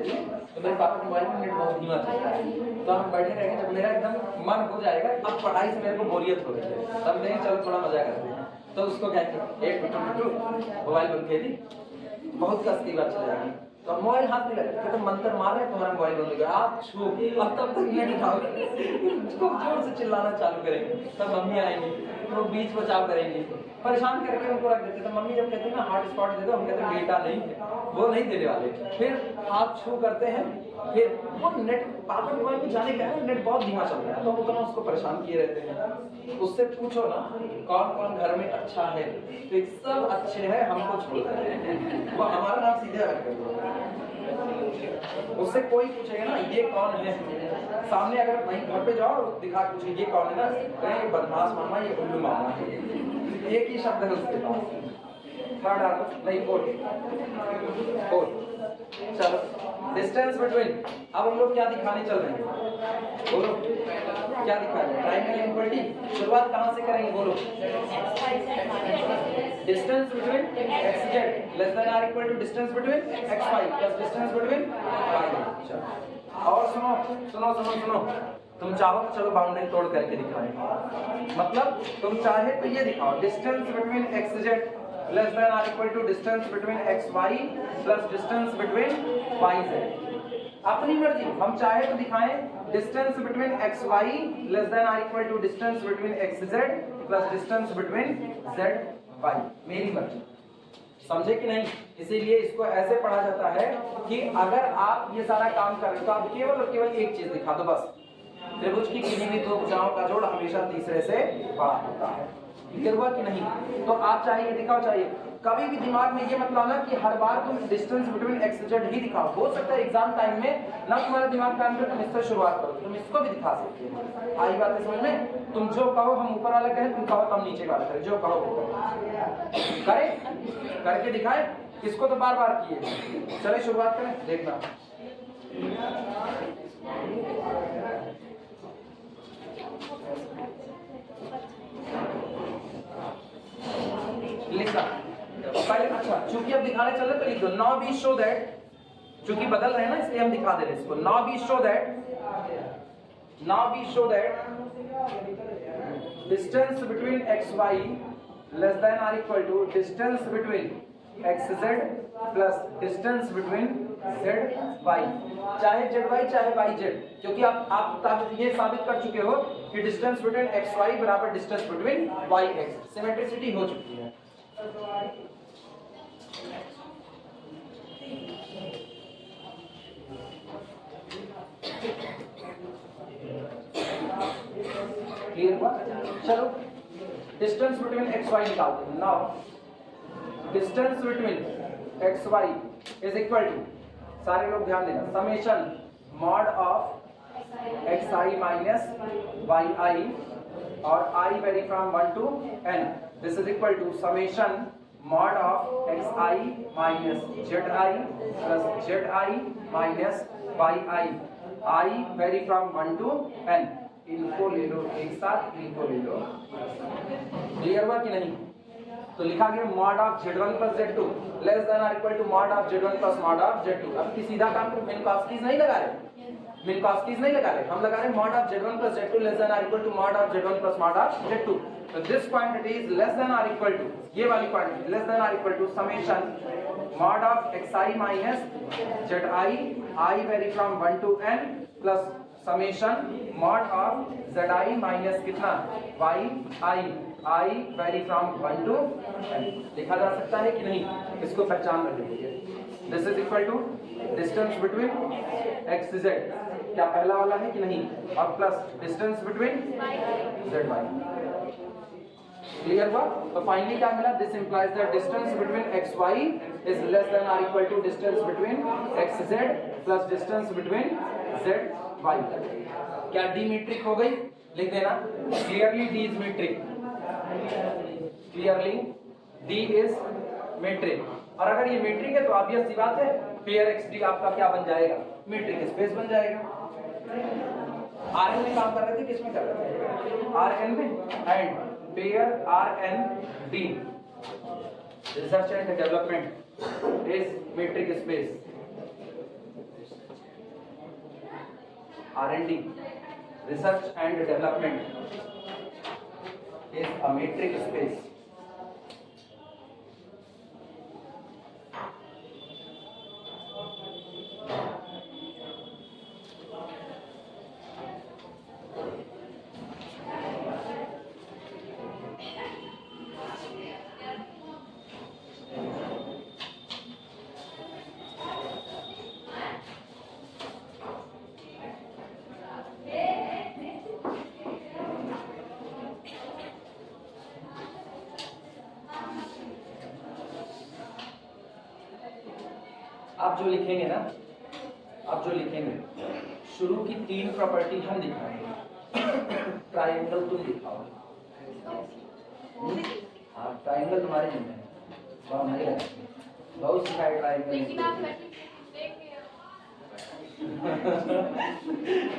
है. तो मेरे पापा मोबाइल में नेट बहुत धीमा चलता है, तो हम बैठे रहेंगे. जब मेरा एकदम मन हो जाएगा अब पढ़ाई से मेरे को बोरियत हो रही है, तब नहीं चलो थोड़ा मजा करते हैं. तो उसको कहते हैं 1 2 मोबाइल बंद कर दी, बहुत कस्ती बात चल जाएगी. तो मोबाइल हाथ में लगे तो मंत्र मार रहे तुम्हारा मोबाइल बंद हो गया. आप छू अब तब तक ये नहीं खाओगे, खूब जोर से चिल्लाना चालू करेंगे. तब मम्मी आएंगी, वो बीच बचाव करेंगी. परेशान करके उनको रख देते थे। मम्मी जब कहती है ना हॉटस्पॉट दे दो, हम कहते हैं डेटा नहीं है, वो नहीं देने वाले। फिर हाथ छू करते हैं, फिर वो नेट पापा के मोबाइल में जाने का है, नेट बहुत धीमा चल रहा है, तो हम उतना उसको परेशान किए रहते हैं। उससे पूछो ना कौन कौन घर में अच्छा है, तो एक सब अच्छे हैं, हमको छोड़ देते, वो हमारा नाम सीधे रख देते। उससे कोई पूछेगा ना ये कौन है, सामने अगर वहीं घर पे जाओ दिखा पूछे ये कौन है ना, कहें ये बदमाश मामा, ये उल्लू मामा है, एक ही शब्द है उसके पास। थर्ड आर्ट नहीं, फोर्थ। चलो डिस्टेंस बिटवीन, अब हम लोग क्या दिखाने चल रहे हैं, बोलो क्या दिखा रहे हैं? Triangle inequality. शुरुआत कहाँ से करेंगे बोलो? Distance between x Z less than or equal to distance between x Y plus distance between Y Z. और सुनो सुनो सुनो सुनो, तुम चाहो तो चलो बाउंड्री तोड़ करके दिखाएं। मतलब तुम चाहे तो ये दिखाओ distance between x Z less than or equal to distance between x Y plus distance between Y Z. अपनी मर्जी, हम चाहे तो दिखाएं distance between x Y less than or equal to distance between x Z plus distance between Z Y, मेरी मर्जी। समझे कि नहीं? इसीलिए इसको ऐसे पढ़ा जाता है कि अगर आप ये सारा काम कर रहे हो तो आप केवल और केवल एक चीज दिखा दो बस, त्रिभुज की किन्हीं भी दो भुजाओं का जोड़ हमेशा तीसरे से बड़ा होता है। क्लियर हुआ कि नहीं? तो आप चाहे ये दिखाओ, चाहिए कभी भी दिमाग में ये मत लाना कि हर बार तुम डिस्टेंस बिटवीन एक्स जेड ही दिखाओ। हो सकता है एग्जाम टाइम में ना तुम्हारा दिमाग काम करे, तुम इससे शुरुआत करो, तुम इसको भी दिखा सकते हो। आई बात है समझ में? तुम जो कहो हम ऊपर वाला कहें, तुम कहो तो हम नीचे वाला करें, जो कहो वो करें। करें करके दिखाएं, इसको तो बार बार किए। चले शुरुआत करें, देखना। लिखा पहले, अच्छा चूंकि अब दिखाने चल रहे तो लिख दो नाउ बी शो दैट, चूंकि बदल रहे हैं ना इसलिए हम दिखा दे रहे हैं इसको। Now be show that distance between x Y less than or equal to distance between x Z plus distance between Z Y, चाहे जेड वाई चाहे वाई जेड, क्योंकि आप ये साबित कर चुके हो कि डिस्टेंस बिटवीन एक्स वाई बराबर distance between Y X, symmetricity हो चुकी है। क्लियर हुआ? चलो डिस्टेंस बिटवीन एक्स वाई निकालते हैं। Now distance between x Y is equal to, सारे लोग ध्यान देना, summation mod of x I minus Y i और i vary from 1 to n, this is equal to summation mod of xi minus zi plus zi minus yi, I vary from 1 to n। इनको ले लो एक साथ, इनको ले लो। Clear हुआ कि नहीं? तो लिखा गया mod of z1 plus z2 less than or equal to mod of z1 plus mod of z2। अब की सीधा काम को मिनकॉस्कीज नहीं लगा रहे, मिनकॉस्कीज नहीं लगा रहे, हम लगा रहे mod of z1 plus z2 less than or equal to mod of z1 plus mod of z2। So this quantity is less than or equal to, ये वाली quantity less than or equal to summation mod of xi minus zi, I vary from 1 to n plus summation mod of zi minus कितना yi, I vary from 1 to n। लिखा जा सकता है कि नहीं? इसको पहचान कर लीजिए। This is equal to distance between x z, क्या पहला वाला है कि नहीं? और plus distance between z y। Clear हुआ? तो फाइनली क्या मिला? This implies that distance between x Y is less than और equal to distance between x Z plus distance between Z y. क्या डी मीट्रिक हो गई? लिख देना clearly d is metric, clearly d is metric. और अगर ये metric है तो ऑब्वियस सी बात है पेयर एक्स डी आपका क्या बन जाएगा? मीट्रिक स्पेस बन जाएगा। आरएन में काम कर रहे थे, किसमें कर रहे थे? आरएन में। And pair R&D, research and development is metric space। R&D, research and development is a metric space। आप जो लिखेंगे ना, आप जो लिखेंगे शुरू की 3 प्रॉपर्टी हम दिखाएंगे, ट्राइंगल तुम दिखाओ। हाँ ट्राइंगल तुम्हारे जिम्मे है, बहुत नहीं लगेगा, बहुत सिखाए ट्राइंगल। लेकिन आप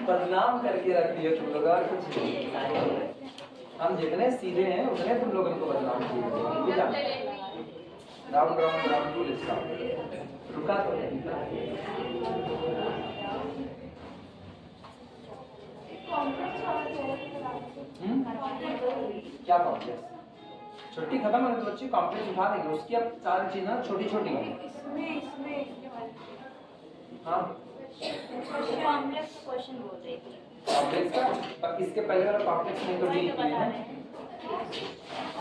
बदनाम करके रख दिए तुम लोग और कुछ नहीं। हम जितने सीधे हैं उतने तुम लोग हमको बदनाम किए। Round round round to list out, रुका तो नहीं। क्या कॉम्प्लेक्स? छुट्टी खत्म होने तो बच्चे कॉम्प्लेक्स उठा देंगे, उसकी अब 4 चीजें छोटी छोटी हैं। हाँ कॉम्प्लेक्स क्वेश्चन बोल रही थी। कॉम्प्लेक्स का, पर इसके पहले वाला कॉम्प्लेक्स नहीं तो डील किए हैं।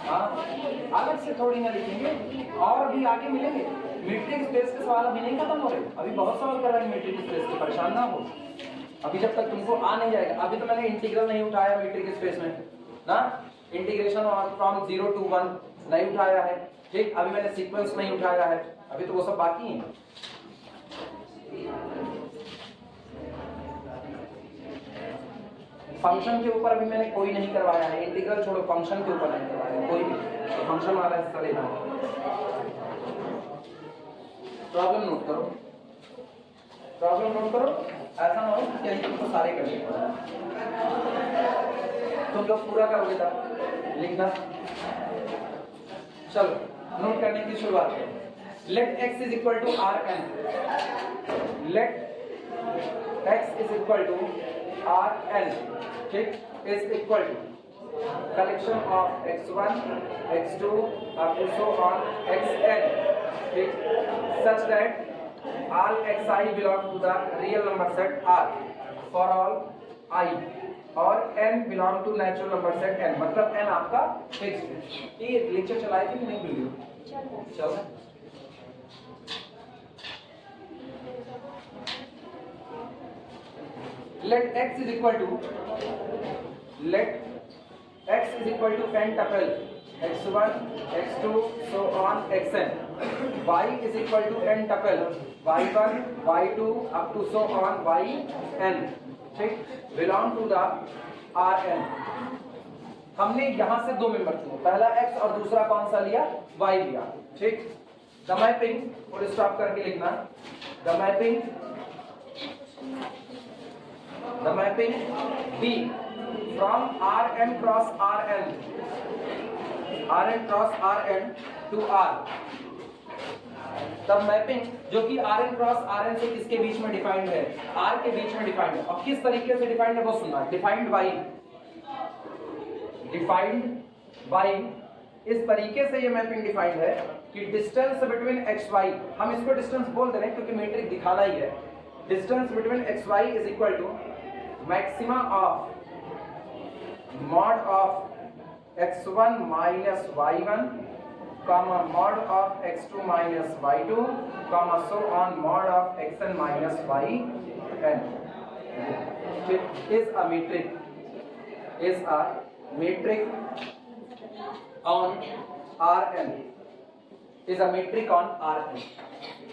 हाँ अलग से थोड़ी ना लिखेंगे, और भी आगे मिलेंगे। मीट्रिक स्पेस के सवाल अभी नहीं खत्म हो रहे, अभी बहुत सवाल कर रहे हैं मीट्रिक स्पेस के, परेशान ना हो। अभी जब तक तुमको आ नहीं जाएगा, अभी तो मैंने इंटीग्रल नहीं उठाया मीट्रिक स्पेस में ना, इंटीग्रेशन फ्रॉम 0 to 1 नहीं उठाया है, ठीक। अभी मैंने सीक्वेंस नहीं उठाया है, अभी तो वो सब बाकी है। फंक्शन के ऊपर अभी मैंने कोई नहीं करवाया है, इंटीग्रल छोड़ो, फंक्शन के ऊपर नहीं करवाया है कोई भी, तो फंक्शन वाला हिस्सा लेना है। प्रॉब्लम नोट करो, प्रॉब्लम नोट करो, ऐसा ना हो कि कहीं तुमको सारे करने पड़े। तुम लोग पूरा करोगे तब लिखना। चलो नोट करने की शुरुआत करो। Let x is equal to R N, let x is equal to R N, ठीक, is equal to collection of x1 x2 up to so on xn, ठीक, such that all xi belong to the real number set R for all I और n belong to natural number set n, मतलब n आपका fix है। ये lecture चलाए थे नहीं video चल रहा। let x is equal to n tuple x1 x2 so on xn, y is equal to n tuple y1 y2 up to so on yn, ठीक, belong to the Rn। हमने यहां से 2 member चुने, पहला x और दूसरा कौन सा लिया, y लिया, ठीक। द मैपिंग और स्टॉप करके लिखना, the mapping B from Rn cross Rn cross Rn to R, तब मैपिंग जो कि Rn क्रॉस Rn से किसके बीच में डिफाइंड है, R के बीच में डिफाइंड है। और किस तरीके से डिफाइंड है वो सुनना, डिफाइंड बाय इस तरीके से ये मैपिंग डिफाइंड है कि डिस्टेंस बिटवीन xy, हम इसको डिस्टेंस बोल दे रहे हैं क्योंकि मैट्रिक दिखाना ही है, distance between xy is equal to maxima of mod of x1 minus y1 comma mod of x2 minus y2 comma so on mod of xn minus yn, is a metric on Rn, is a metric on Rn।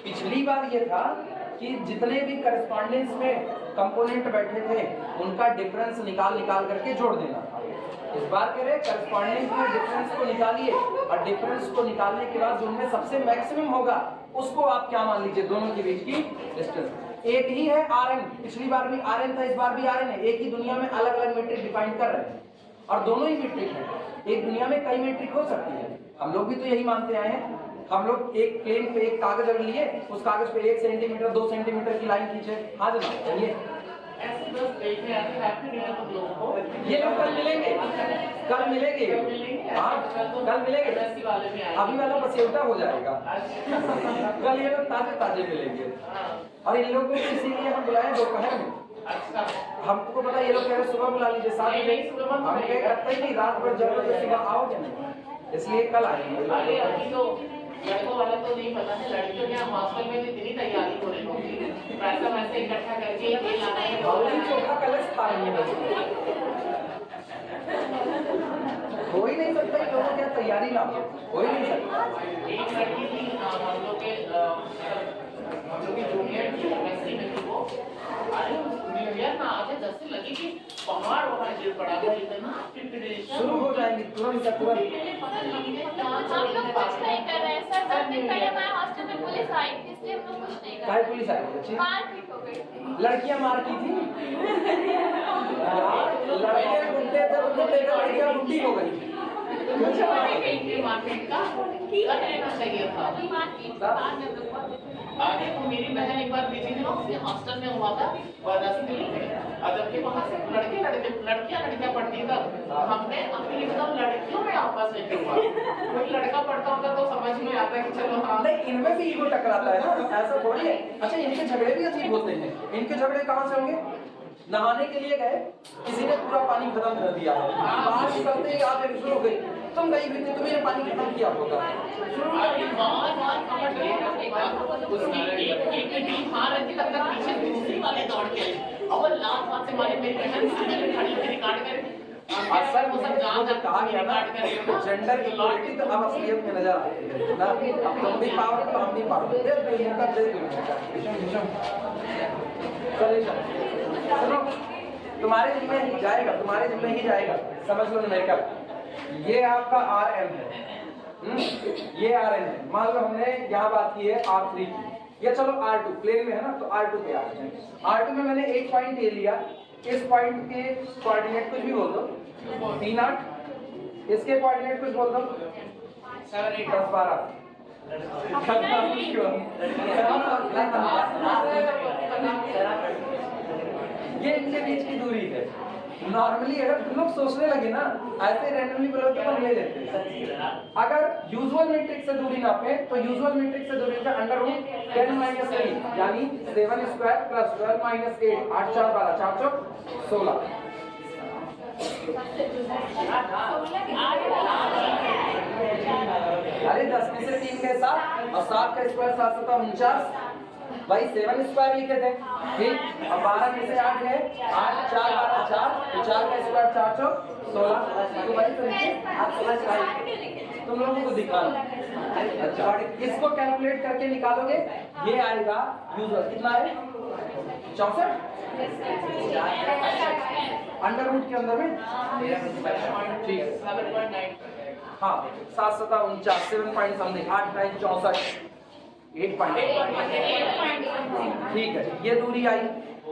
पिछली बार ये था कि जितने भी correspondence में component बैठे थे उनका डिफरेंस निकाल करके जोड़ देना था। इस बार कह रहे करस्पॉन्डेंस में डिफरेंस को निकालिए और डिफरेंस को निकालने के बाद उनमें सबसे मैक्सिमम होगा उसको आप क्या मान लीजिए, दोनों के बीच की डिस्टेंस। एक ही है Rn, पिछली बार भी Rn था, इस बार भी Rn है, एक ही दुनिया में अलग अलग मीट्रिक डिफाइन कर रहे हैं और दोनों ही मीट्रिक है। एक दुनिया में कई मीट्रिक हो सकती है, हम लोग भी तो यही मानते आए हैं। हम लोग एक प्लेन पे एक कागज अगर लिए, उस कागज पे 1 सेंटीमीटर 2 सेंटीमीटर की लाइन खींचे, हाँ जनाब चलिए ऐसे बस देखे ऐसे हैप्पी नहीं है तुम लोगों को। ये लोग कल मिलेंगे हाँ कल मिलेंगे, अभी वाला पसेवटा हो जाएगा, कल ये लोग ताजे मिलेंगे। और इन लोगों को इसीलिए हम बुलाए दोपहर में। हमको पता ये लोग कह रहे सुबह बुला लीजिए 7 बजे, हम कह ही नहीं, रात भर जबरदस्ती आओगे नहीं, इसलिए कल आएंगे। लड़कों वाला तो नहीं पता है, लड़कियों के हॉस्टल में इतनी तैयारी हो रही होगी, पैसा वैसे इकट्ठा करके ये लाना है, चोखा कलश खा रही है, हो ही नहीं सकता इन लोगों क्या तैयारी ना हो ही नहीं सकता। एक लड़की थी हम लोग के पहाड़ वहां गिर पड़ा था इतना प्रिपरेशन शुरू हो जाएंगे तुरंत का तुरंत। हम लोग कुछ नहीं कर रहे हैं सर। 10 दिन पहले हमारे हॉस्टल में पुलिस आई थी, इसलिए हम लोग कुछ नहीं कर काय रहे। पुलिस आई थी? अच्छी मारपीट हो गई। लड़कियां मार की थी यार, लड़के गुंडे थे तो गुंडे थे, लड़कियां गुंडी हो गई। मार्केट का रहना चाहिए था। मारपीट बाद में हम लोग बहुत आगे तो मेरी बहन एक बार बिजी थी ना, उसके हॉस्टल में हुआ था बदस्ती में, और जबकि वहाँ से लड़कियां पढ़ती तब हमने अपनी एकदम लड़कियों में आपस में क्यों हुआ। कोई लड़का पढ़ता होता तो समझ में आता कि चलो हाँ नहीं, इनमें भी ईगो टकराता है ना, ऐसा थोड़ी है। अच्छा, इनके झगड़े भी अजीब होते हैं। इनके झगड़े कहाँ से होंगे? नहाने के लिए गए, किसी ने पूरा पानी खत्म कर दिया है, बाहर निकलते ही आप एक शुरू हो गई, तुम गई हुई थी, तुम्हें पानी खत्म किया होगा। उसकी एक टीम हार रही थी, तब तक पीछे दूसरी वाले दौड़ के आई और लास्ट बात से हमारी मेरी बहन सामने खड़ी होकर रिकॉर्ड कर असल वो सब में जान जब कहा गया ना जेंडर इक्वालिटी, तो अब असलियत में नजर आती है ना। अब तुम भी पावर तो हम भी पावर। सुनो, तुम्हारे जिम्मे ही जाएगा, तुम्हारे जिम्मे ही जाएगा। समझ लो न्यूमेरिकल, ये आपका Rn है, ये Rn है। मान लो हमने यहाँ बात की है R3 की, या चलो R2 प्लेन में है ना, तो R2 पे आ जाए। R2 में मैंने एक पॉइंट ये लिया, इस पॉइंट के कोऑर्डिनेट कुछ भी बोल दो, 3 8, इसके कोऑर्डिनेट कुछ बोल दो, 7 8 10 12। ये इनके बीच की दूरी है। नॉर्मली अगर तुम लोग सोचने लगे ना, ऐसे रैंडमली बोलो तो हम ले लेते हैं। अगर यूजुअल मैट्रिक्स से दूरी नापे तो यूजुअल मैट्रिक्स से दूरी का अंडर रूट 10 माइनस 3 यानी 7 स्क्वायर प्लस 12 माइनस 8 8 4 12 4 चौक 16। अरे 10 में से 3 गए 7 और 7 का स्क्वायर 7 7 49, भाई 7 स्क्वायर लिखे थे, ठीक। अब 12 में से 8 गए, 8 4 12 4, तो 4 का स्क्वायर 4 चौक 16। तो भाई तो आप समझ पाए, तुम लोगों को दिखाना। अच्छा, इसको कैलकुलेट करके निकालोगे, ये आएगा यूजुअल कितना है 64 अंडर रूट के अंदर में, ठीक है। 7.9 हाँ 7 7 49 7 पॉइंट समथिंग, 8 9 64 8 पॉइंट, ठीक है। ये दूरी आई।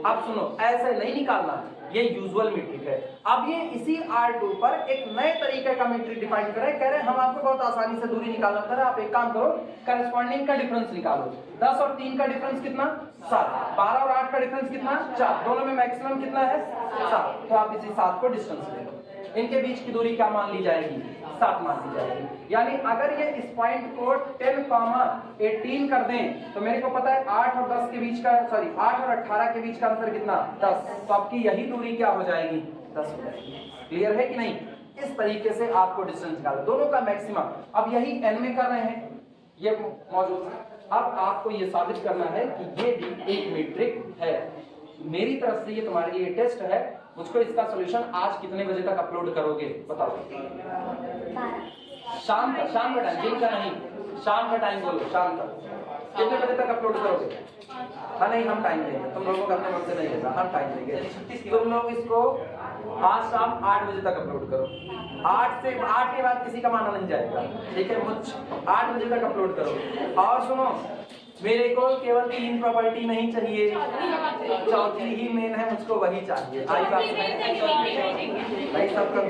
अब सुनो, ऐसे नहीं निकालना, ये यूजुअल मीट्रिक है। अब ये इसी R2 पर एक नए तरीके का मीट्रिक डिफाइन कर रहे हैं, कह रहे हैं हम आपको बहुत आसानी से दूरी निकालना कर रहे हैं, आप एक काम करो, करस्पॉन्डिंग का डिफरेंस निकालो। 10 और 3 का डिफरेंस कितना 7, 12 और 8 का डिफरेंस कितना 4, दोनों में मैक्सिमम कितना है 7, तो आप इसी 7 को डिस्टेंस ले लो। इनके बीच की दूरी क्या मान ली जाएगी 7 मान ली जाएगी। यानी अगर ये इस पॉइंट को 10,18 कर दें तो मेरे को पता है 8 और 10 के बीच का, सॉरी 8 और 18 के बीच का अंतर कितना 10, तो आपकी यही दूरी क्या हो जाएगी 10 हो जाएगी। क्लियर है कि नहीं? इस तरीके से आपको डिस्टेंस निकालना, दोनों का मैक्सिमम। अब यही n में कर रहे हैं, ये मौजूद है। अब आपको ये साबित करना है कि ये भी एक मीट्रिक है। मेरी तरफ से ये तुम्हारे लिए टेस्ट है। मुझको इसका सॉल्यूशन आज कितने बजे तक अपलोड करोगे बताओ? शाम का टाइम, दिन का नहीं, शाम का टाइम बोलो, शाम का कितने बजे तक अपलोड करोगे? हाँ नहीं, हम टाइम देंगे, तुम लोगों का अपने मन से नहीं लेगा, हम टाइम देंगे। तुम लोग इसको आज शाम 8 बजे तक अपलोड करो। 8 के बाद किसी का माना नहीं जाएगा, ठीक है? मुझ 8 बजे तक अपलोड करो। और सुनो, मेरे को केवल 3 प्रॉपर्टी नहीं चाहिए, चौथी ही मेन है, मुझको वही चाहिए। आई बात नहीं, सब कर